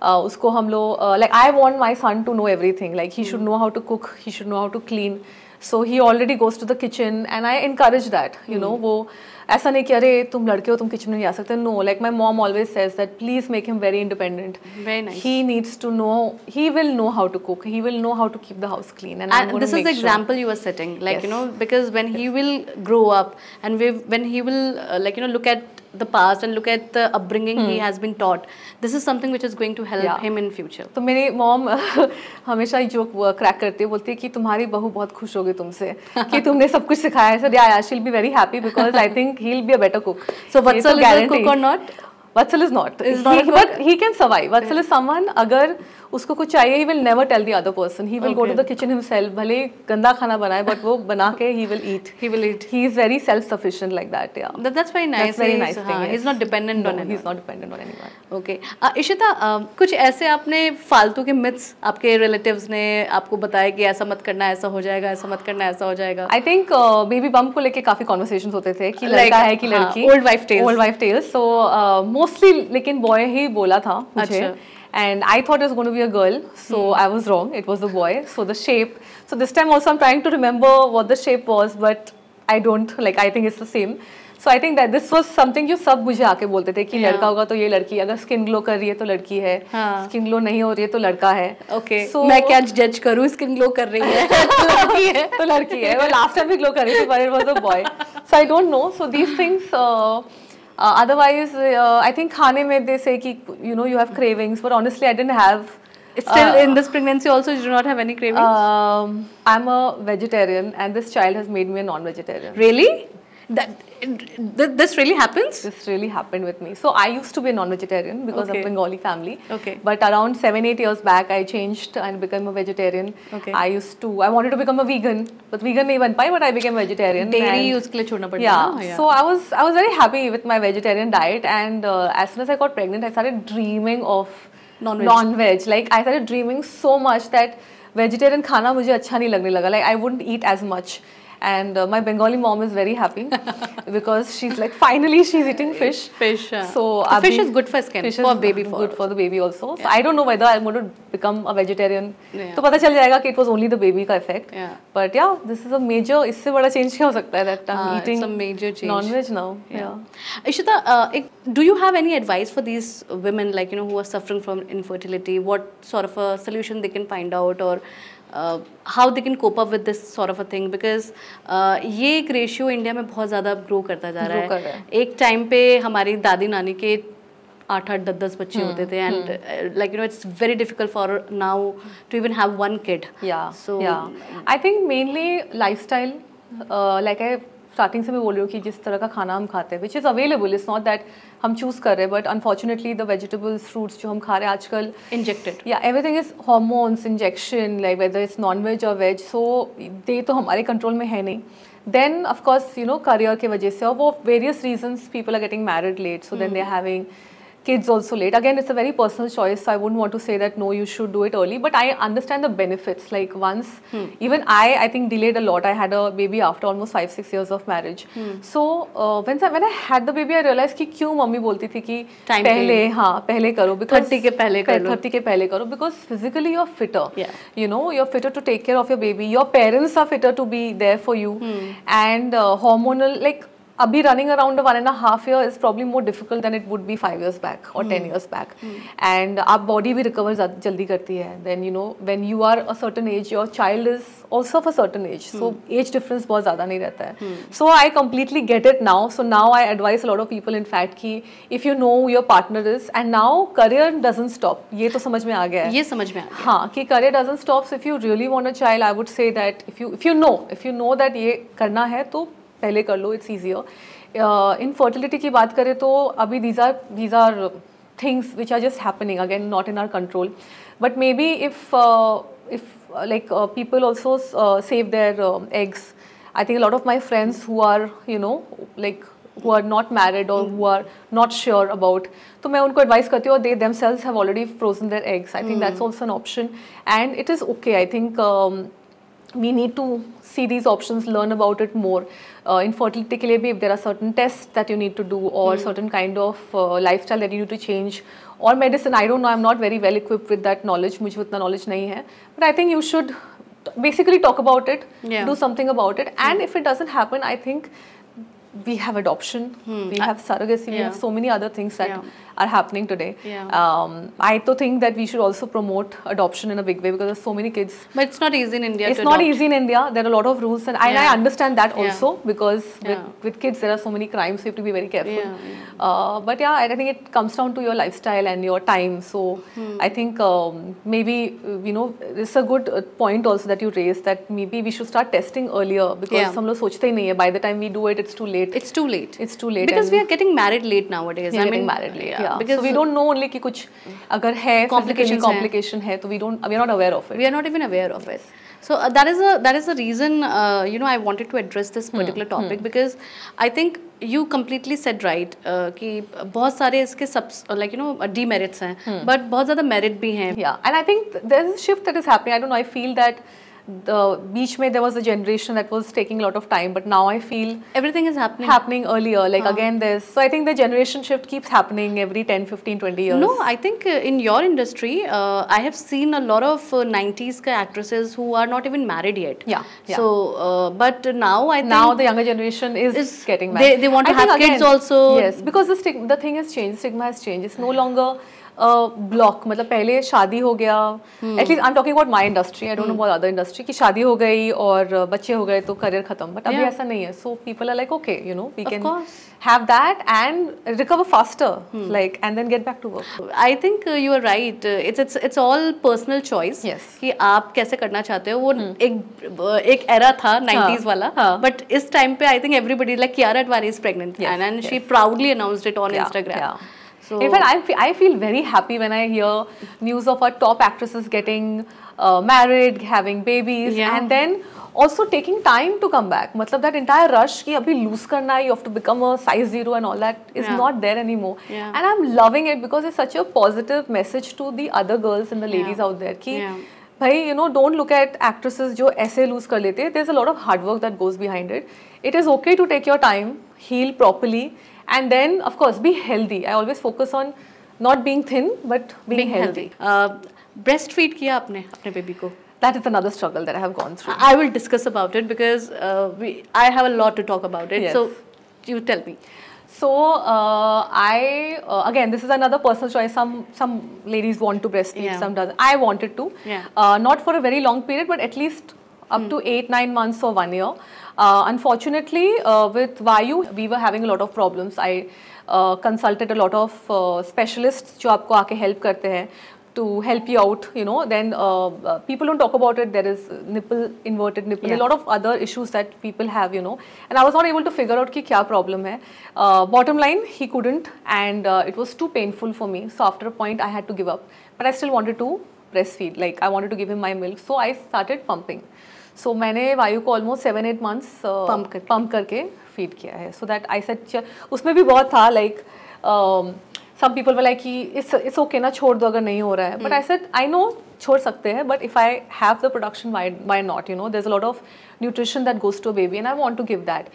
उसको हम लोग like I want my son to know everything. Like he should know how to cook, he should know how to clean. So he already goes to the kitchen and I encourage that. You know, वो ऐसा नहीं कि अरे तुम लड़के हो तुम kitchen में नहीं आ सकते. No, like my mom always says that please make him very independent. Very nice. He needs to know, he will know how to cook, he will know how to keep the house clean, and I'm going this to is make the example you were setting, like you know, because when he will grow up and when he will like you know look at the past and look at the upbringing he has been taught, this is something which is going to help him in future. तो मेरी mom हमेशा ये joke crack करती है, बोलती है कि तुम्हारी बहू बहुत खुश होगी तुमसे कि तुमने सब कुछ सिखाया है. Sir yeah, she'll be very happy because I think he'll be a better cook. So Vatsal is a cook or not? Vatsal is not. But he can survive. Vatsal is someone, अगर उसको कुछ चाहिए, he will never tell the other person. He will go to the kitchen himself. भले गंदा खाना बनाए, but वो बना के he will eat. He will eat. He is very self-sufficient like that. Yeah. That's very nice. That's very nice thing. He's not dependent on anyone. He's not dependent on anyone. Okay. Ishita, कुछ ऐसे आपने फालतू के myths आपके relatives ने आपको बताया कि ऐसा मत करना, ऐसा हो जाएगा, ऐसा मत करना, ऐसा हो जाएगा? I think baby bump को लेके काफी conversations होते थे कि लड़का है कि लड़की. Old wife tales. Old wife tales. So mostly लेकिन boy ही बोला था मुझे. And I thought it was going to be a girl, so I was wrong. It was a boy. So the shape. So this time also I'm trying to remember what the shape was, but I don't. Like I think it's the same. So I think that this was something जो सब मुझे आके बोलते थे कि लड़का होगा तो ये लड़की, अगर स्किन ग्लो कर रही है तो लड़की है, स्किन ग्लो नहीं हो रही है तो लड़का है. Okay. So मैं क्या जज करूँ, स्किन ग्लो कर रही है तो लड़की है तो लड़की है. Well, last time भी ग्लो कर रही थी, but it was a boy. So I don't know. So these things. Otherwise, I think खाने में they say कि you know you have cravings, but honestly I didn't have. Still in this pregnancy also you do not have any cravings? I'm a vegetarian and this child has made me a non-vegetarian. Really? This really happens? This really happened with me. So I used to be a non-vegetarian because of Bengali family. Okay. But around 7-8 years back, I changed and became a vegetarian. Okay. I wanted to become a vegan, but vegan नहीं बन पाई. But I became a vegetarian. Dairy उसके लिए छोड़ना पड़ता है. Yeah. So I was very happy with my vegetarian diet, and as soon as I got pregnant, I started dreaming of non-veg. Like I started dreaming so much that vegetarian खाना मुझे अच्छा नहीं लगने लगा. Like I wouldn't eat as much. And my Bengali mom is very happy because she's like, finally she's eating fish. So fish is good for skin, for baby. Good for the baby also. So I don't know whether I'm going to become a vegetarian. तो पता चल जाएगा कि it was only the baby का effect. But yeah, this is a major. इससे बड़ा change क्या हो सकता है that I'm eating it's a major change. Non-veg now. Ishita, do you have any advice for these women, like you know, who are suffering from infertility? What sort of a solution they can find out, or how they can cope up with this sort of a thing? Because ये एक ratio India में बहुत ज़्यादा grow करता जा रहा है. एक टाइम पे हमारी दादी नानी के 8-8, 10-10 बच्चे होते थे, and like you know, it's very difficult for now to even have one kid. So I think mainly lifestyle, like I starting से मैं बोल रही हूँ कि जिस तरह का खाना हम खाते हैं, which is available, it's not that हम चूज़ कर रहे हैं, but unfortunately the vegetables fruits जो हम खा रहे हैं आजकल इंजेक्टेड, या everything is hormones, injection, like whether it's non veg और वेज, सो दे तो हमारे कंट्रोल में है नहीं. Then of course you know career की वजह से, और वो various reasons, people are getting married late, so then they are having kids also late. Again, it's a very personal choice, so I wouldn't want to say that no, you should do it early, but I understand the benefits. Like once, even I think delayed a lot. I had a baby after almost 5-6 years of marriage. So when I had the baby, I realized कि क्यों mummy बोलती थी कि पहले करो, because 30 के पहले करो, because physically you're fitter. You know, you're fitter to take care of your baby. Your parents are fitter to be there for you, and hormonal, like अभी running around 1.5 year is probably more difficult than it would be 5 years back or 10 years back. And आप body भी recover जल्दी करती है. Then you know when you are a certain age, your child is also of a certain age, so age difference बहुत ज़्यादा नहीं रहता है. So I completely get it now. So now I advise a lot of people in fact कि if you know your partner is, and now career doesn't stop. ये तो समझ में आ गया है. ये समझ में आ गया. हाँ कि career doesn't stop. So if you really want a child, I would say that if you know that ये करना है तो पहले कर लो, इट्स ईजियर. इनफर्टिलिटी की बात करें तो अभी these are things which are just happening, again not in our control, but maybe if if people also save their eggs. I think a lot of my friends who are who are not married or who are not sure about, तो मैं उनको advise करती हूँ, they themselves have already frozen their eggs. I think that's also an option, and it is okay. I think we need to see these options, learn about it more. Infertility के लिए भी, if there are certain tests that you need to do or certain kind of lifestyle that you need to change, or medicine, I don't know, I'm not very well equipped with that knowledge, मुझे उतना knowledge नहीं है, but I think you should basically talk about it, do something about it, and if it doesn't happen, I think we have adoption, we have surrogacy, we have so many other things that are happening today. I think that we should also promote adoption in a big way, because there's so many kids. But it's not easy in India. It's not easy in India. There are a lot of rules, and I understand that also, because with kids there are so many crimes, so you have to be very careful. But yeah, I think it comes down to your lifestyle and your time. So I think maybe it's a good point also that you raised, that maybe we should start testing earlier, because some लोग सोचते ही नहीं है, by the time we do it, it's too late. It's too late. It's too late. Because we are getting married late nowadays. We are getting married late. Because so we don't know only कि कुछ अगर है complication है, तो we are not aware of it. We are not even aware of it. So that is the reason I wanted to address this particular topic, because I think you completely said right कि बहुत सारे इसके demerits हैं, but बहुत ज़्यादा merit भी हैं. Yeah, and I think there is a shift that is happening. I don't know, I feel that the beach mein there was a generation that was taking a lot of time, but now I feel everything is happening earlier, again there's, so I think the generation shift keeps happening every 10, 15, 20 years. No, I think in your industry I have seen a lot of 90s actresses who are not even married yet. So but now I think the younger generation is getting married. They want to have kids also. Yes, because the thing has changed, stigma has changed. It's no longer block, मतलब पहले शादी हो गया, at least I am talking about my industry, I don't know about other industry, कि शादी हो गई और बच्चे हो गए तो करियर खत्म, बट अभी ऐसा नहीं है. So people are like okay, we can have that and recover faster, and then get back to work. I think you are right, it's all personal choice कि आप कैसे करना चाहते हो. वो एक एरा था 90s वाला, बट इस टाइम पे I think everybody like Kiara Advani is pregnant and she proudly announced it on Instagram. So, in fact, I feel very happy when I hear news of our top actresses getting married, having babies, and then also taking time to come back. मतलब that entire rush कि अभी lose करना है, you have to become a size 0 and all that is not there anymore. And I'm loving it, because it's such a positive message to the other girls and the ladies out there कि भाई don't look at actresses जो ऐसे lose कर लेते. There's a lot of hard work that goes behind it. It is okay to take your time, heal properly, and then of course be healthy. I always focus on not being thin but being healthy. Breastfeed किया आपने अपने baby को? That is another struggle that I have gone through. I will discuss about it, because I have a lot to talk about it. So you tell me. So I again, this is another personal choice. Some ladies want to breastfeed, some doesn't. I wanted to, not for a very long period, but at least up to 8-9 months or 1 year. Unfortunately, with Vayu, we were having a lot of problems. I consulted a lot of specialists जो आपको आके help करते हैं to help you out. Then people don't talk about it. There is inverted nipple, a lot of other issues that people have. And I was not able to figure out कि क्या problem है. Bottom line, he couldn't, and it was too painful for me. So after a point, I had to give up. But I still wanted to breastfeed. I wanted to give him my milk. So I started pumping. So मैंने वायु को almost 7-8 months pump करके feed किया है. So that I said, उसमें भी बहुत था, some people were like कि it's okay ना, छोड़ दो अगर नहीं हो रहा है. But I said, I know छोड़ सकते हैं, but if I have the production, why not? There's a lot of nutrition that goes to a baby, and I want to give that.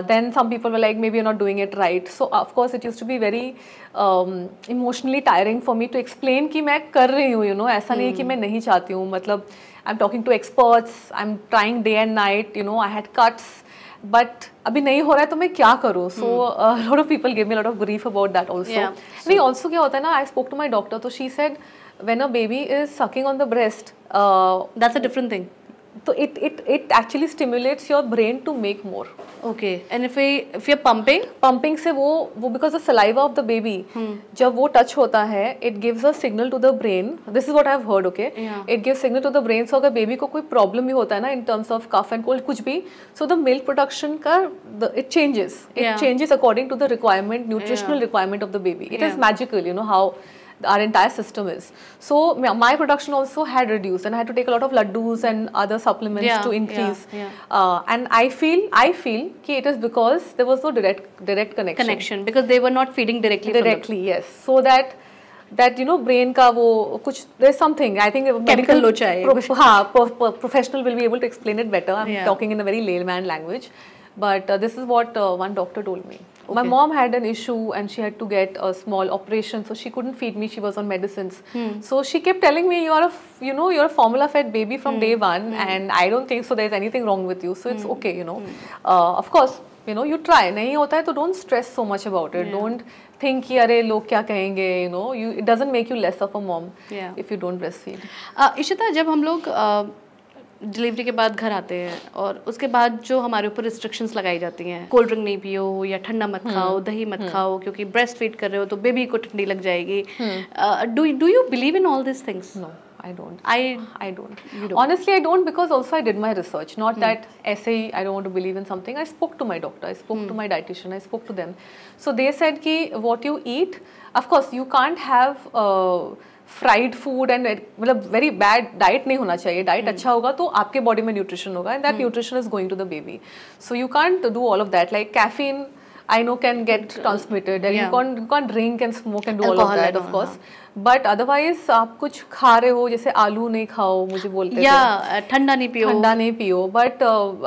Then some people were like, maybe you're not doing it right. So of course it used to be very emotionally tiring for me to explain कि मैं कर रही हूँ, ऐसा नहीं है कि मैं नहीं चाहती हूँ. मतलब I'm talking to experts, I'm trying day and night, I had cuts, but अभी नहीं हो रहा है तो मैं क्या करूँ? So a lot of people gave me a lot of grief about that also. नहीं, also क्या होता है ना, I spoke to my doctor, so she said when a baby is sucking on the breast, that's a different thing. So it actually stimulates your brain to make more. Okay, and if you're pumping से वो because the saliva of the baby, जब वो touch होता है, it gives a signal to the brain. This is what I've heard, okay? It gives signal to the brain. So अगर baby को कोई problem भी होता है ना, in terms of cough and cold कुछ भी, so the milk production it changes. It changes according to the requirement, nutritional requirement of the baby. It is magical, how our entire system is. So my production also had reduced, and I had to take a lot of laddus and other supplements to increase. And I feel कि it is because there was no direct connection because they were not feeding directly. Yes, so that you know brain का वो कुछ there's something I think chemical लोचा है. हाँ, professional will be able to explain it better. I'm talking in a very layman language, but this is what one doctor told me. Okay. My mom had an issue and she had to get a small operation, so she couldn't feed me. She was on medicines, so she kept telling me you're a formula fed baby from day one, and I don't think so there's anything wrong with you, so it's okay, you know. Of course, you know, you try. नहीं होता है तो don't stress so much about it. Don't think कि अरे लोग क्या कहेंगे, you know. It doesn't make you less of a mom if you don't breastfeed. Ishita, जब हम लोग डिलीवरी के बाद घर आते हैं और उसके बाद जो हमारे ऊपर रिस्ट्रिक्शंस लगाई जाती हैं, कोल्ड ड्रिंक नहीं पियो या ठंडा मत खाओ, दही मत खाओ क्योंकि ब्रेस्ट फीड कर रहे हो तो बेबी को ठंडी लग जाएगी. Do you believe in all this things? No, I don't. I don't. Honestly, I don't, because also I did my research. Not that essay, I don't want to believe in something. I spoke to my doctor, I spoke to my dietitian, I spoke to them. So they said ki what you eat, of course you can't have fried food and मतलब very bad diet नहीं होना चाहिए. Diet अच्छा होगा तो आपके body में nutrition होगा, and that nutrition is going to the baby. So you can't do all of that. Like caffeine I know can get transmitted, and you can't drink and smoke and do all of that, of course. But otherwise आप कुछ खा रहे हो, जैसे आलू नहीं खाओ मुझे बोलते थे, या ठंडा नहीं पियो. But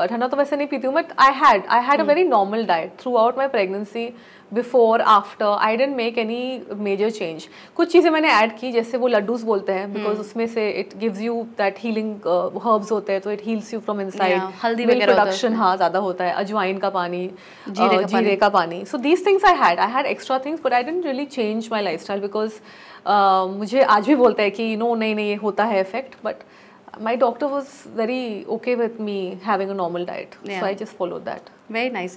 ठंडा तो वैसे नहीं पीती हूँ. But I had a very normal diet throughout my pregnancy. Before, after, I didn't make any major change. कुछ चीज़ें मैंने ऐड की, जैसे वो लड्डूस बोलते हैं, because उसमें से it gives you that healing herbs होते हैं, तो it heals you from inside. हल्दी वगैरह production हाँ ज़्यादा होता है, अजवाइन का पानी, जीरे का पानी. So these things I had extra things, but I didn't really change my lifestyle because मुझे आज भी बोलता है कि नहीं ये होता है effect, but my doctor was very okay with me having a normal diet, so I just followed that. Very nice.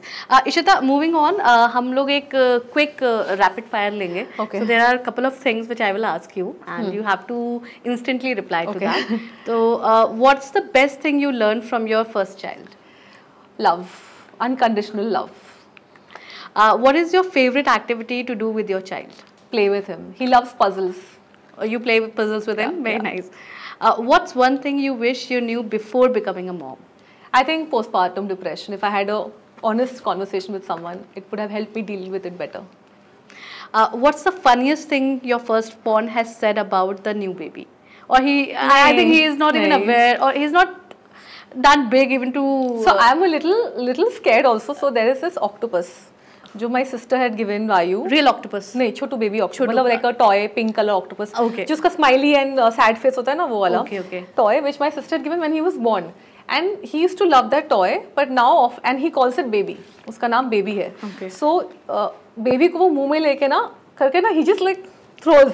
Ishita, moving on, हम लोग एक quick rapid fire लेंगे. Okay. So there are a couple of things which I will ask you, and you have to instantly reply to that. So what's the best thing you learned from your first child? Love, unconditional love. What is your favorite activity to do with your child? Play with him. He loves puzzles. You play with puzzles with him? Very nice. What's one thing you wish you knew before becoming a mom? I think postpartum depression. If I had a honest conversation with someone, it would have helped me deal with it better. What's the funniest thing your firstborn has said about the new baby? Or I think he is not even aware, or he's not that big even to... So I'm a little scared also. So there is this octopus, जो my sister had given Vayu. Real octopus? नहीं, छोटू baby octopus, मतलब like a toy pink color octopus. Okay. जो उसका smiley and sad face होता है ना, वो वाला. Okay. Toy which my sister had given when he was born. And he used to love that toy, but now and he calls it baby. उसका नाम baby है. Okay. So baby को वो मुंह में लेके ना करके ना he just like throws.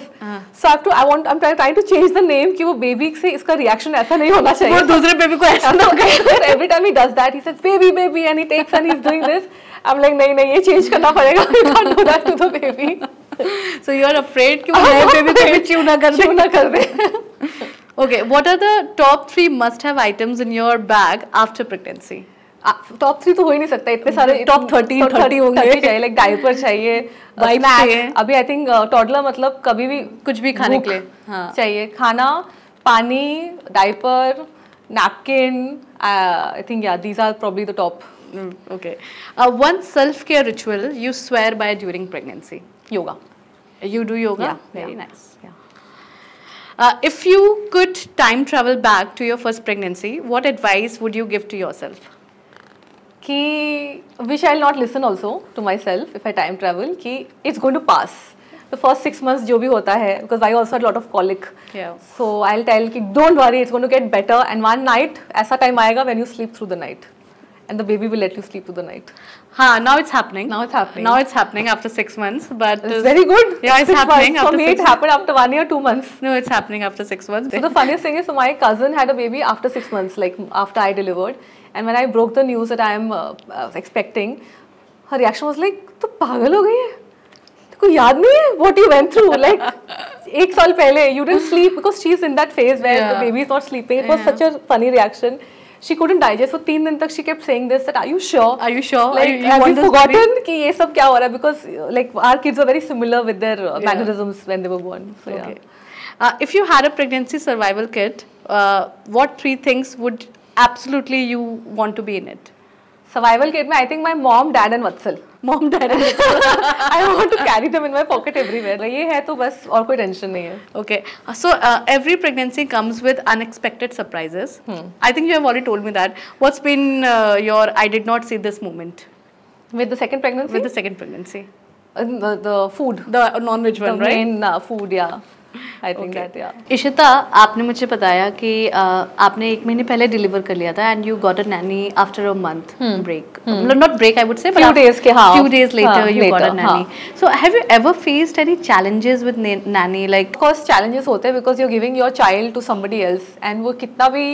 So I'm trying to change the name कि वो baby से इसका reaction ऐसा नहीं होना चाहिए. वो दूसरे baby को ऐसा ना करे. Every time he does that, he says baby, and he takes and he's doing this. I'm like नहीं ये change करना पड़ेगा. You can't do that to the baby. So you are afraid कि वो नए baby को chew ना कर दे. Okay, what are the top 3 must-have items in your bag after pregnancy? Top 3 तो हो ही नहीं सकता, इतने सारे. Top 30 होंगे. 30 चाहिए, like diaper चाहिए, snack. अभी I think toddler मतलब कभी भी कुछ भी खाने के लिए चाहिए. खाना, पानी, diaper, napkin. I think these are probably the top. Okay. One self-care ritual you swear by during pregnancy? Yoga. You do yoga? Yeah. Very nice. If you could time travel back to your first pregnancy, what advice would you give to yourself? Which I'll not listen also to myself if I time travel. It's going to pass. The first 6 months जो भी होता है, because I also had a lot of colic. Yeah. So I'll tell don't worry, it's going to get better. And one night ऐसा time आएगा when you sleep through the night, and the baby will let you sleep through the night. Now it's happening. Now it's happening after 6 months, but it's very good. Yeah, it's happening. For me, it happened after 1 year, 2 months. No, it's happening after 6 months. So the funniest thing is, so my cousin had a baby after 6 months, like after I delivered, and when I broke the news that I am expecting, her reaction was like, "तू पागल हो गई है? तेको याद नहीं है what you went through? Like 1 साल पहले you didn't sleep because she's in that phase where the baby is not sleeping." It was such a funny reaction. she couldn't digest for 3 दिन तक. She kept saying this, that are you sure? Are you sure? Like, have you forgotten कि ये सब क्या हो रहा है? Because like our kids were very similar with their mannerisms when they were born. So okay. If you had a pregnancy survival kit, what 3 things would absolutely you want to be in it? Survival kit में I think my mom, dad and Vatsal. Mom, dad and Vatsal. I want to carry them in my pocket everywhere. ये है तो बस और कोई tension नहीं है. Okay. So every pregnancy comes with unexpected surprises. I think you have already told me that. What's been your I did not see this moment? With the second pregnancy? With the second pregnancy. The food. The non-veg one, right? The main food, yeah. I think that, yeah. Ishita, आपने मुझे बताया कि आपने 1 महीने पहले deliver कर लिया था and you got a nanny after a month break. Not break, I would say, but few days later you got a nanny. So have you ever faced any challenges with nanny? Like, of course challenges होते हैं because you're giving your child to somebody else and वो कितना भी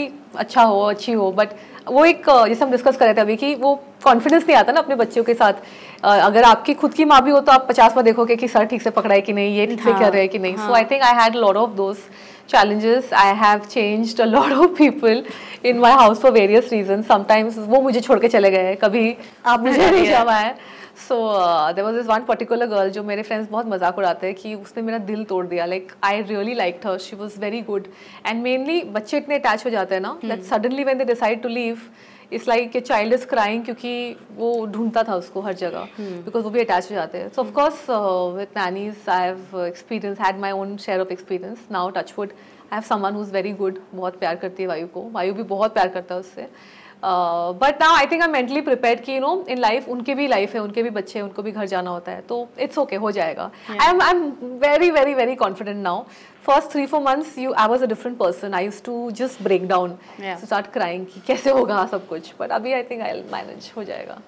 अच्छा हो अच्छी हो, but वो एक जैसे हम डिस्कस कर रहे थे अभी कि वो कॉन्फिडेंस नहीं आता ना अपने बच्चों के साथ. अगर आपकी खुद की माँ भी हो तो आप 50 बार देखोगे कि सर ठीक से पकड़ा है कि नहीं, ये ठीक से कर रहे हैं कि नहीं. So I think I had lot of those challenges. I have changed a lot of people in my house for various reasons. Sometimes वो मुझे छोड़ के चले गए, कभी आप मुझे नहीं जमाए. So there was this one particular girl जो मेरे friends बहुत मजाक उड़ाते हैं कि उसने मेरा दिल तोड़ दिया. Like I really liked her. She was very good. And mainly बच्चे इतने attach हो जाते हैं ना that suddenly when they decide to leave, it's like a child is crying क्योंकि वो ढूंढता था उसको हर जगह because वो भी attach हो जाते हैं. So of course with nannies I have had my own share of experience. Now touch wood, I have someone who's very good. बहुत प्यार करती है वायु को, वायु भी बहुत प्यार करता है उससे. But now I think I'm mentally prepared कि you know in life उनके भी life है, उनके भी बच्चे हैं, उनको भी घर जाना होता है, तो it's okay, हो जाएगा. I'm very very very confident now. First 3-4 months I was a different person. I used to just break down, to start crying कि कैसे होगा सब कुछ. But अभी I think I'll manage, हो जाएगा.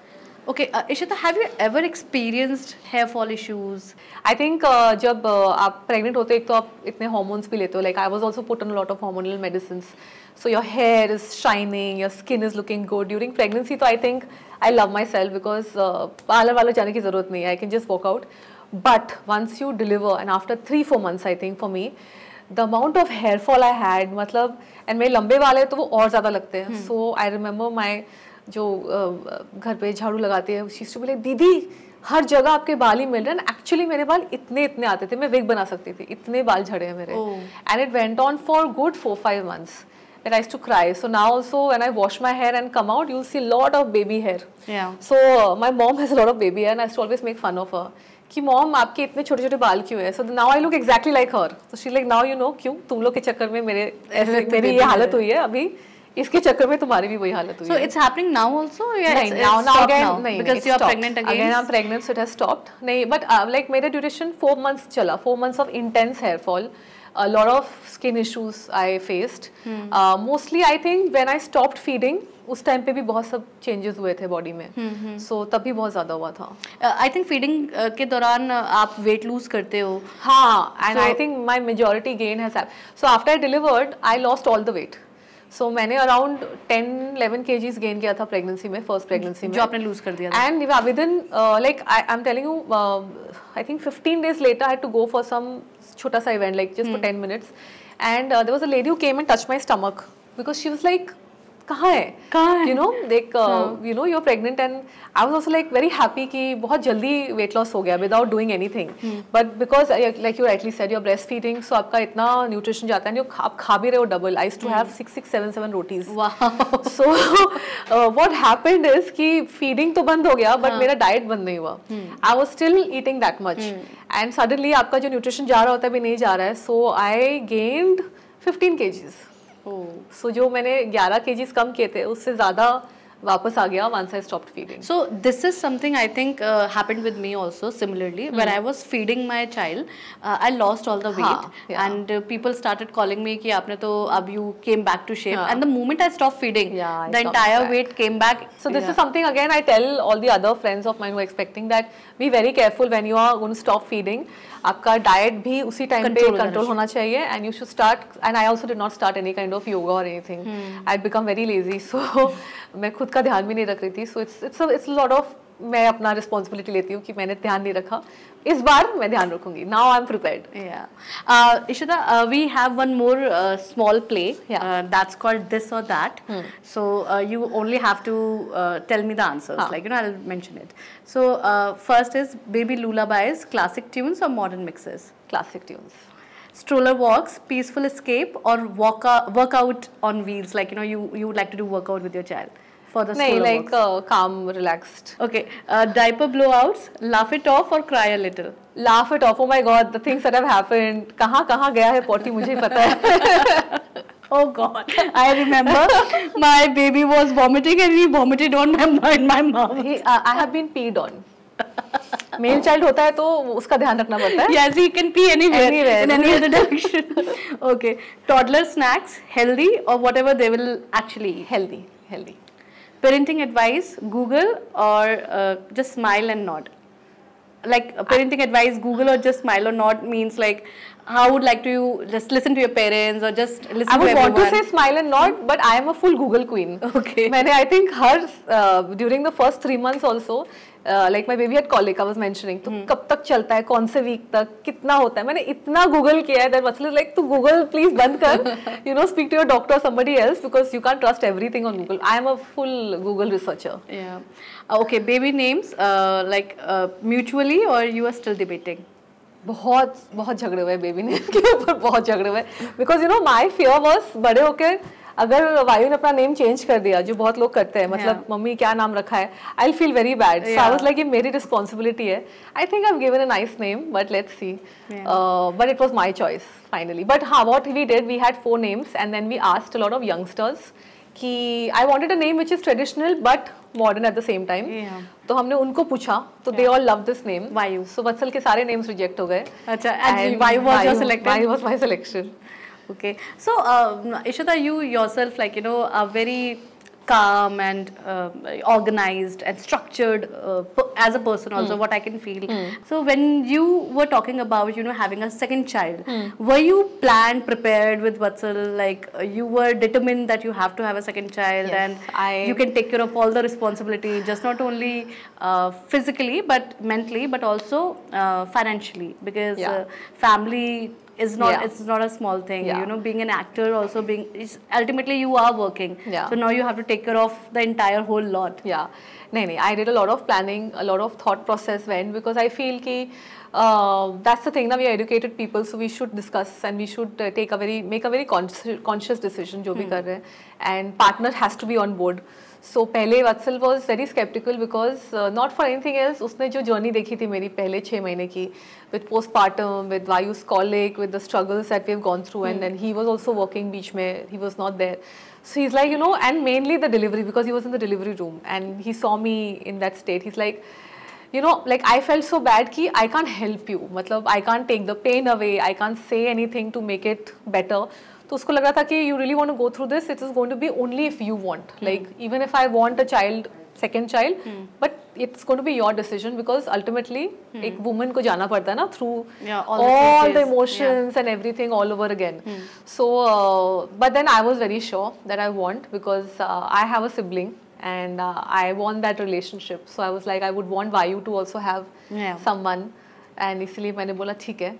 Okay, Ishita, have you ever experienced hair fall issues? I think जब आप pregnant होते एक तो आप इतने hormones भी लेते हो. Like I was also put on a lot of hormonal medicines. So your hair is shining, your skin is looking good during pregnancy. So I think I love myself because parlor वाले जाने की ज़रूरत नहीं है. I can just walk out. But once you deliver and after 3-4 months, I think for me, the amount of hair fall I had, मतलब and मेरे लंबे वाले हैं तो वो और ज़्यादा लगते हैं. So I remember my जो घर पे झाड़ू लगाती है, she used to be like, दीदी हर जगह आपके बाल ही मिल रहे हैं. एक्चुअली मेरे बाल इतने आते थे, मैं विग बना सकती थी, इतने बाल झड़े हैं मेरे. And it went on for good 4-5 months. And I used to cry. So now also when I wash my hair and come out, you'll see a lot of baby hair. Yeah. So my mom has a lot of baby hair and I used to always make fun of her. कि mom आपके इतने छोटे-छोटे बाल क्यों हैं? So now I look exactly like her. So she's like, now you know क्यों? तुम लोग के चक्कर में मेरी ये हालत हुई है अभी. इसके चक्कर में तुम्हारी भी वही हालत हुई है. So it's happening now also? Yeah, now again नहीं, because you are pregnant again. Again I'm pregnant, so it has stopped. नहीं, but like मेरा duration 4 months चला. 4 months of intense hair fall. A lot of skin issues I faced. Mostly I think when I stopped feeding, उस time पे भी बहुत सब changes हुए थे body में. So तभी बहुत ज़्यादा हुआ था. I think feeding के दौरान आप weight lose करते हो. हाँ, and I think my majority gain has happened. So after I delivered, I lost all the weight. So मैंने around 10-11 kgs gain किया था pregnancy में, first pregnancy में. जो आपने lose कर दिया था. And within like I'm telling you, I think 15 days later I had to go for some छोटा सा event like just for 10 minutes. And there was a lady who came and touched my stomach because she was like, कहाँ है? You know, like you know you're pregnant and I was also like very happy कि बहुत जल्दी weight loss हो गया without doing anything. But because like you rightly said, you're breastfeeding, so आपका इतना nutrition जाता है, आप खा भी रहे हो double. I used to have 6-7 rotis. Wow. So what happened is कि feeding तो बंद हो गया, but मेरा diet बंद नहीं हुआ. I was still eating that much. And suddenly आपका जो nutrition जा रहा होता है भी नहीं जा रहा है. So I gained 15 kgs. So जो मैंने 11 kgs कम किए थे उससे ज़्यादा वापस आ गया once I stopped feeding. So this is something I think happened with me also similarly. When I was feeding my child, I lost all the weight and people started calling me कि आपने तो अब you came back to shape. And the moment I stopped feeding, the entire weight came back. So this is something again I tell all the other friends of mine who are expecting that be very careful when you are going to stop feeding. आपका diet भी उसी time पे control होना चाहिए and you should start. And I also did not start any kind of yoga or anything. I'd become very lazy, so मैं खुद का ध्यान भी नहीं रख रही थी. So it's a lot of मैं अपना रिस्पॉन्सिबिलिटी लेती हूँ कि मैंने ध्यान नहीं रखा, इस बार मैं ध्यान रखूंगी. Now I'm prepared. Yeah. Ishita, we have one more small play. Yeah. That's called This or That. So you only have to tell me the answers. Like, I'll mention it. So first is Baby Lullabies, classic tunes or modern mixes? Classic tunes. Stroller walks, peaceful escape, or workout on wheels? Like, you would like to do workout with your child for the stroller like walks. Calm, relaxed. Okay. Diaper blowouts, laugh it off or cry a little? Laugh it off. Oh my God, the things that have happened. कहाँ गया है potty मुझे पता है. Oh God, I remember my baby was vomiting and he vomited on in my mouth. I have been peed on. Male child होता है तो उसका ध्यान रखना पड़ता है. Yes, he can pee anywhere. In any other direction. Okay. Toddler snacks, healthy or whatever they will actually eat? Healthy. Parenting advice, Google or just smile and nod? Like parenting advice, Google or just smile or nod means like how would like to you just listen to your parents or just listen to everyone? I would want to say smile and nod, but I am a full Google queen. Okay. मैंने I think during the first 3 months also, like my baby had colic, I was mentioning, तो कब तक चलता है, कौन से week तक, कितना होता है, मैंने इतना Google किया है that मतलब like तू Google please बंद कर, speak to your doctor or somebody else because you can't trust everything on Google. I am a full Google researcher. Yeah. Okay, baby names, like mutually or you are still debating? बहुत झगड़े हुए baby name के ऊपर, बहुत झगड़े हुए, because my fear was बड़े होकर अगर वायु ने अपना नेम चेंज कर दिया, जो बहुत लोग करते हैं, मतलब मम्मी क्या नाम रखा है, I feel very bad. So I was like ये मेरी रिस्पॉन्सिबिलिटी है. I think I have given a nice name but let's see, but it was my choice finally. But हाँ, what we did, we had 4 names and then we asked a lot of youngsters कि I wanted a name which is traditional but modern at the same time. तो हमने उनको पूछा, तो they all loved this name. वायु. So वत्सल के सारे names reject हो गए. अच्छा, and वायु was your selected? वायु was my selection. Okay. So Ishita, you yourself like are very calm and organized and structured as a person also, what I can feel. So when you were talking about having a second child, were you planned, prepared with Vatsal, like you were determined that you have to have a second child? Yes, and you can take care of all the responsibility, just not only physically but mentally but also financially, because family is not, it's not a small thing. Being an actor also, ultimately you are working, so now you have to take care of the entire whole lot. No, I did a lot of planning, a lot of thought process went, because I feel ki that's the thing, now we are educated people, so we should discuss and we should make a very conscious decision jo bhi kar rahe hain, and partner has to be on board. So पहले Vatsal was very skeptical because not for anything else, उसने जो journey देखी थी मेरी पहले 6 महीने की, with postpartum, with Vayu's colic, with the struggles that we've gone through, and then he was also working बीच में, he was not there. So he's like, and mainly the delivery, because he was in the delivery room and he saw me in that state. He's like, like I felt so bad कि I can't help you, मतलब I can't take the pain away, I can't say anything to make it better. तो उसको लग रहा था कि you really want to go through this, it is going to be only if you want, like even if I want a child, second child, but it's going to be your decision, because ultimately एक woman को जाना पड़ता है ना through all the emotions and everything all over again. So but then I was very sure that I want, because I have a sibling and I want that relationship, so I was like I would want Vayu to also have someone, and इसलिए मैंने बोला ठीक है.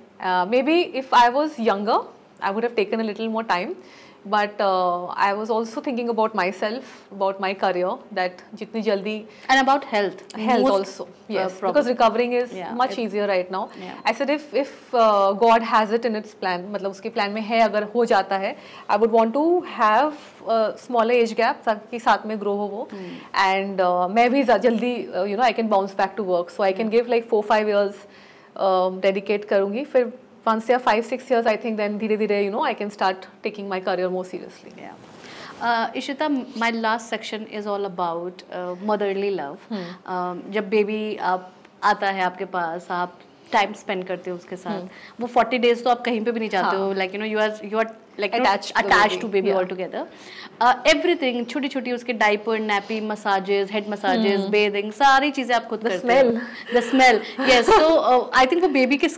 Maybe if I was younger I would have taken a little more time, but I was also thinking about myself, about my career, that jitni jaldi, and about health also, yes, because recovering is much easier right now. I said if God has it in its plan, मतलब उसके plan में है, अगर हो जाता है, I would want to have a smaller age gap ताकि साथ में grow हो वो, and मैं भी जल्दी I can bounce back to work, so I can give like 4-5 years dedicate करूँगी, फिर once they are 5-6 years, I think then धीरे-धीरे I can start taking my career more seriously. Ishita, my last section is all about motherly love. जब baby आता है आपके पास, आप time spend करते हो उसके साथ, वो 40 days तो आप कहीं पे भी नहीं जाते हो, like you are like attached to baby altogether. Everything, छोटी छोटी उसके diaper, nappy, massages, head massages, bathing, सारी चीजें आप खुद करते हो. The smell, yes. So I think वो baby की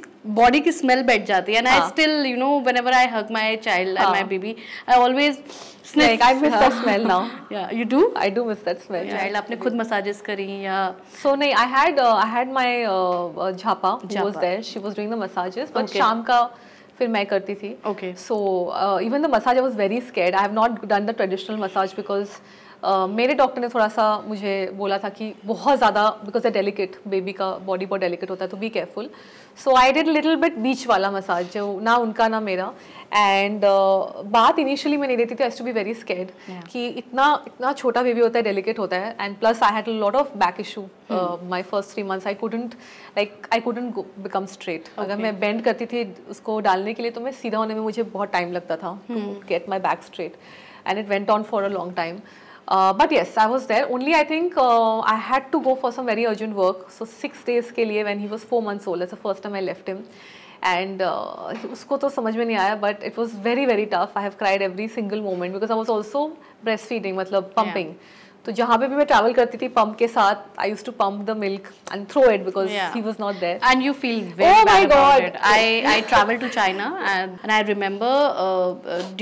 body की smell बैठ जाती है, and I still, you know, whenever I hug my child and my baby, I always sniff. Like I miss that smell now. Yeah, you do? I do miss that smell. Child आपने खुद massages करी या? So नहीं, I had my Jhapa who was there. She was doing the massages, but शाम का फिर मैं करती थी. Okay. So even the massage I was very scared. I have not done the traditional massage because मेरे doctor ने थोड़ा सा मुझे बोला था कि बहुत ज़्यादा बिकॉज डेलिकेट बेबी का बॉडी बहुत डेलिकेट होता है तो be careful. So I did little bit बीच वाला मसाज जो ना उनका ना मेरा. एंड बात इनिशियली मैं नहीं देती थी. आई टू बी वेरी स्कैर्ड कि इतना छोटा बेबी होता है, डेलिकेट होता है. And plus I had a lot of back issue my first 3 months. I couldn't become straight. अगर मैं बेंड करती थी उसको डालने के लिए तो मैं सीधा होने में मुझे बहुत टाइम लगता था to get my back straight. And it went on for a long time. But yes, I was there. Only I think I had to go for some very urgent work. So 6 days के लिए when he was 4 months old, that's the first time I left him. And उसको तो समझ में नहीं आया, but it was very very tough. I have cried every single moment because I was also breastfeeding, मतलब pumping. तो जहाँ पे भी मैं ट्रैवल करती थी पंप के साथ, I used to pump the milk and throw it because he was not there. And you feel very bad about it. I traveled to China and I remember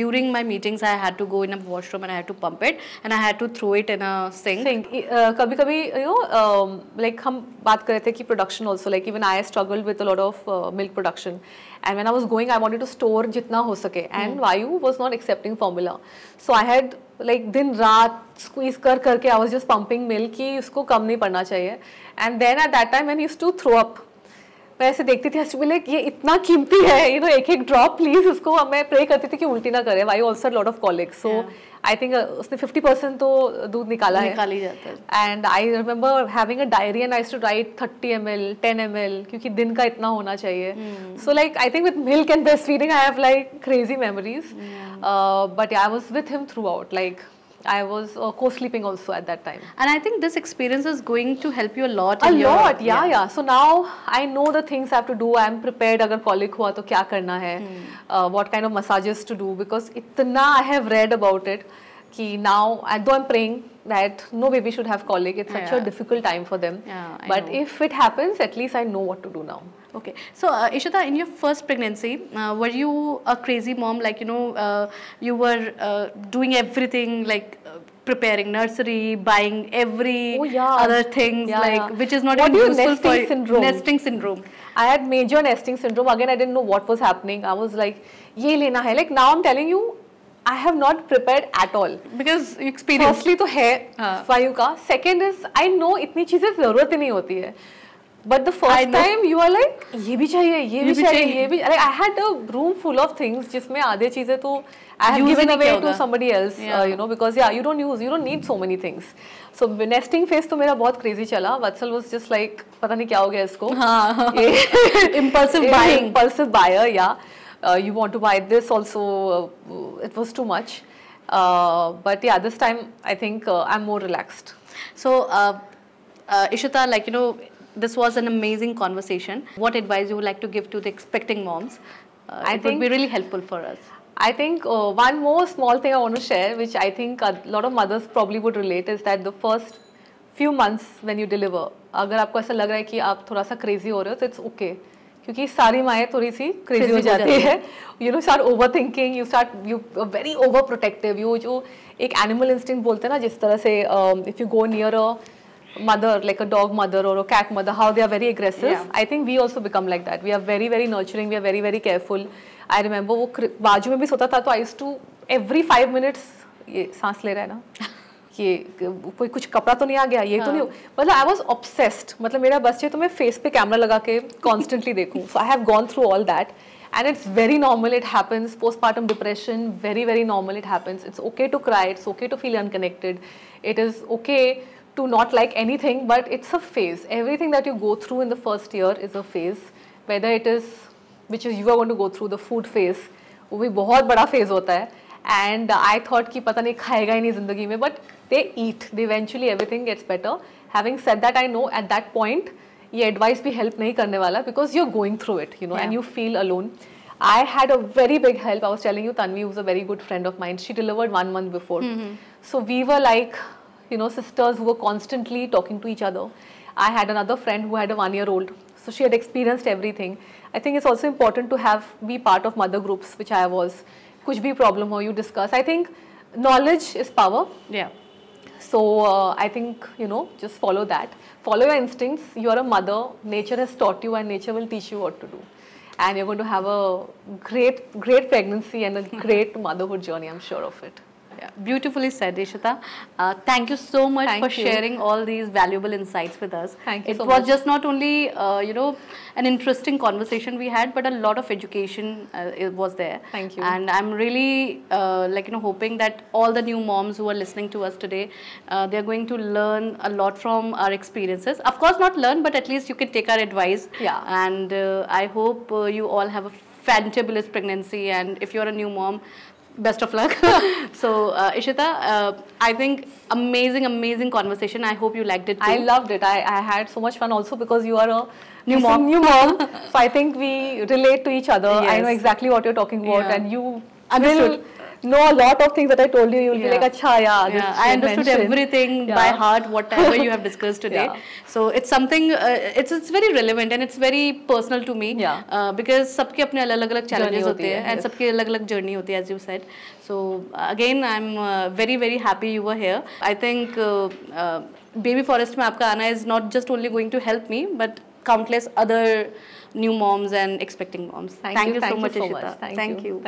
during my meetings I had to go in a washroom and I had to pump it and I had to throw it in a sink. कभी-कभी you know like हम बात कर रहे थे कि production also, like even I struggled with a lot of milk production. And when I was going, I wanted to store जितना हो सके. And Vayu was not accepting formula. So I had like दिन रात squeeze करके I was just pumping milk कि उसको कम नहीं पड़ना चाहिए. And then at that time when he used to throw up, मैं ऐसे देखती थी ऐसे लाइक ये इतना कीमती है, you know, एक ड्रॉप प्लीज उसको. मैं प्रे करती थी कि उल्टी ना करे. Vayu also had a lot of colic. So I think उसने 50% तो दूध निकाला है. निकाल ही जाता है. And I remember having a diary and I used to write 30 ml, 10 ml क्योंकि दिन का इतना होना चाहिए. So like I think with milk and breastfeeding I have like crazy memories. But yeah, I was with him throughout. Like I was co-sleeping also at that time. And I think this experience is going to help you a lot. Yeah. So now I know the things I have to do. I am prepared अगर colic हुआ तो क्या करना है. What kind of massages to do because इतना I have read about it कि now though I'm praying that no baby should have colic. It's such a difficult time for them. But if it happens, at least I know what to do now. Okay. So, Ishita, in your first pregnancy, were you a crazy mom? Like, you know, you were doing everything, like preparing nursery, buying every other things, which is not even useful for nesting syndrome. I had major nesting syndrome. Again, I didn't know what was happening. I was like, ye lena hai. Like now I'm telling you, I have not prepared at all. Because you experienced. Firstly तो है वायु का. Second is I know इतनी चीजें जरूरत ही नहीं होती है. But the first time you are like ये भी चाहिए, ये भी चाहिए, ये भी. Like I had a room full of things जिसमें आधे चीजें तो I have given away to somebody else. You know, because you don't need so many things. So nesting phase तो मेरा बहुत crazy चला. Vatsal was just like पता नहीं क्या हो गया इसको. Impulsive buyer, yeah. You want to buy this also, it was too much. But yeah, this time I think I'm more relaxed. So, Ishita, like, you know, this was an amazing conversation. What advice you would like to give to the expecting moms? I think would be really helpful for us. I think one more small thing I want to share, which I think a lot of mothers probably would relate, is that the first few months when you deliver, अगर आपको ऐसा लग रहा है कि आप थोड़ा सा crazy हो रहे हो, तो it's okay. क्योंकि सारी माएँ थोड़ी सी crazy हो जाती है. You know, start overthinking, you very overprotective. You जो एक animal instinct बोलते हैं ना, जिस तरह से if you go near a mother, like a dog mother or a cat mother, how they are very aggressive. I think we also become like that. We are very very nurturing. We are very very careful. I remember वो बाजू में भी सोता था तो I used to every 5 minutes ये सांस ले रहा है ना, ये कोई कुछ कपड़ा तो नहीं आ गया, ये तो नहीं, मतलब I was obsessed. मतलब मेरा बच्चे तो मैं face पे कैमरा लगा के constantly देखूं. So I have gone through all that and it's very normal. It happens. Postpartum depression, very very normal. It happens. It's okay to cry. It's okay to feel unconnected. It is okay to not like anything, but it's a phase. Everything that you go through in the first year is a phase. Whether it is which is you are going to go through the food phase, वो भी बहुत बड़ा phase होता है. And I thought कि पता नहीं खाएगा ही नहीं ज़िंदगी में, but they eat. They eventually everything gets better. Having said that, I know at that point ये advice भी help नहीं करने वाला because you're going through it, you know, and you feel alone. I had a very big help. I was telling you, Tanvi was a very good friend of mine. She delivered 1 month before. So we were like, you know, sisters who were constantly talking to each other. I had another friend who had a 1-year-old. So she had experienced everything. I think it's also important to be part of mother groups, which I was. Kuch bhi problem ho, you discuss. I think knowledge is power. Yeah. So I think, you know, just follow that. Follow your instincts. You are a mother. Nature has taught you, and nature will teach you what to do. And you're going to have a great pregnancy and a great motherhood journey. I'm sure of it. Yeah, beautifully said, Ishita. Thank you so much for sharing all these valuable insights with us. Thank you so much. It was just not only, you know, an interesting conversation we had, but a lot of education it was there. Thank you. And I'm really, like, you know, hoping that all the new moms who are listening to us today, they're going to learn a lot from our experiences. Of course, not learn, but at least you can take our advice. Yeah. And I hope you all have a fantabulous pregnancy. And if you're a new mom, best of luck. So Ishita, I think amazing conversation. I hope you liked it too. I loved it. I had so much fun also because you are a new mom. So I think we relate to each other. Yes. I know exactly what you're talking about, Yeah. and you will know a lot of things that I told you. You'll be like, "Acha, yeah." I understood everything by heart, whatever you have discussed today. So it's something. It's very relevant and it's very personal to me. Because सबके अपने अलग-अलग challenges होते हैं and सबके अलग-अलग journey होती है, as you said. So again, I'm very happy you were here. I think Baby Forest में आपका आना is not just only going to help me, but countless other new moms and expecting moms. Thank you so much, Ishita. Thank you.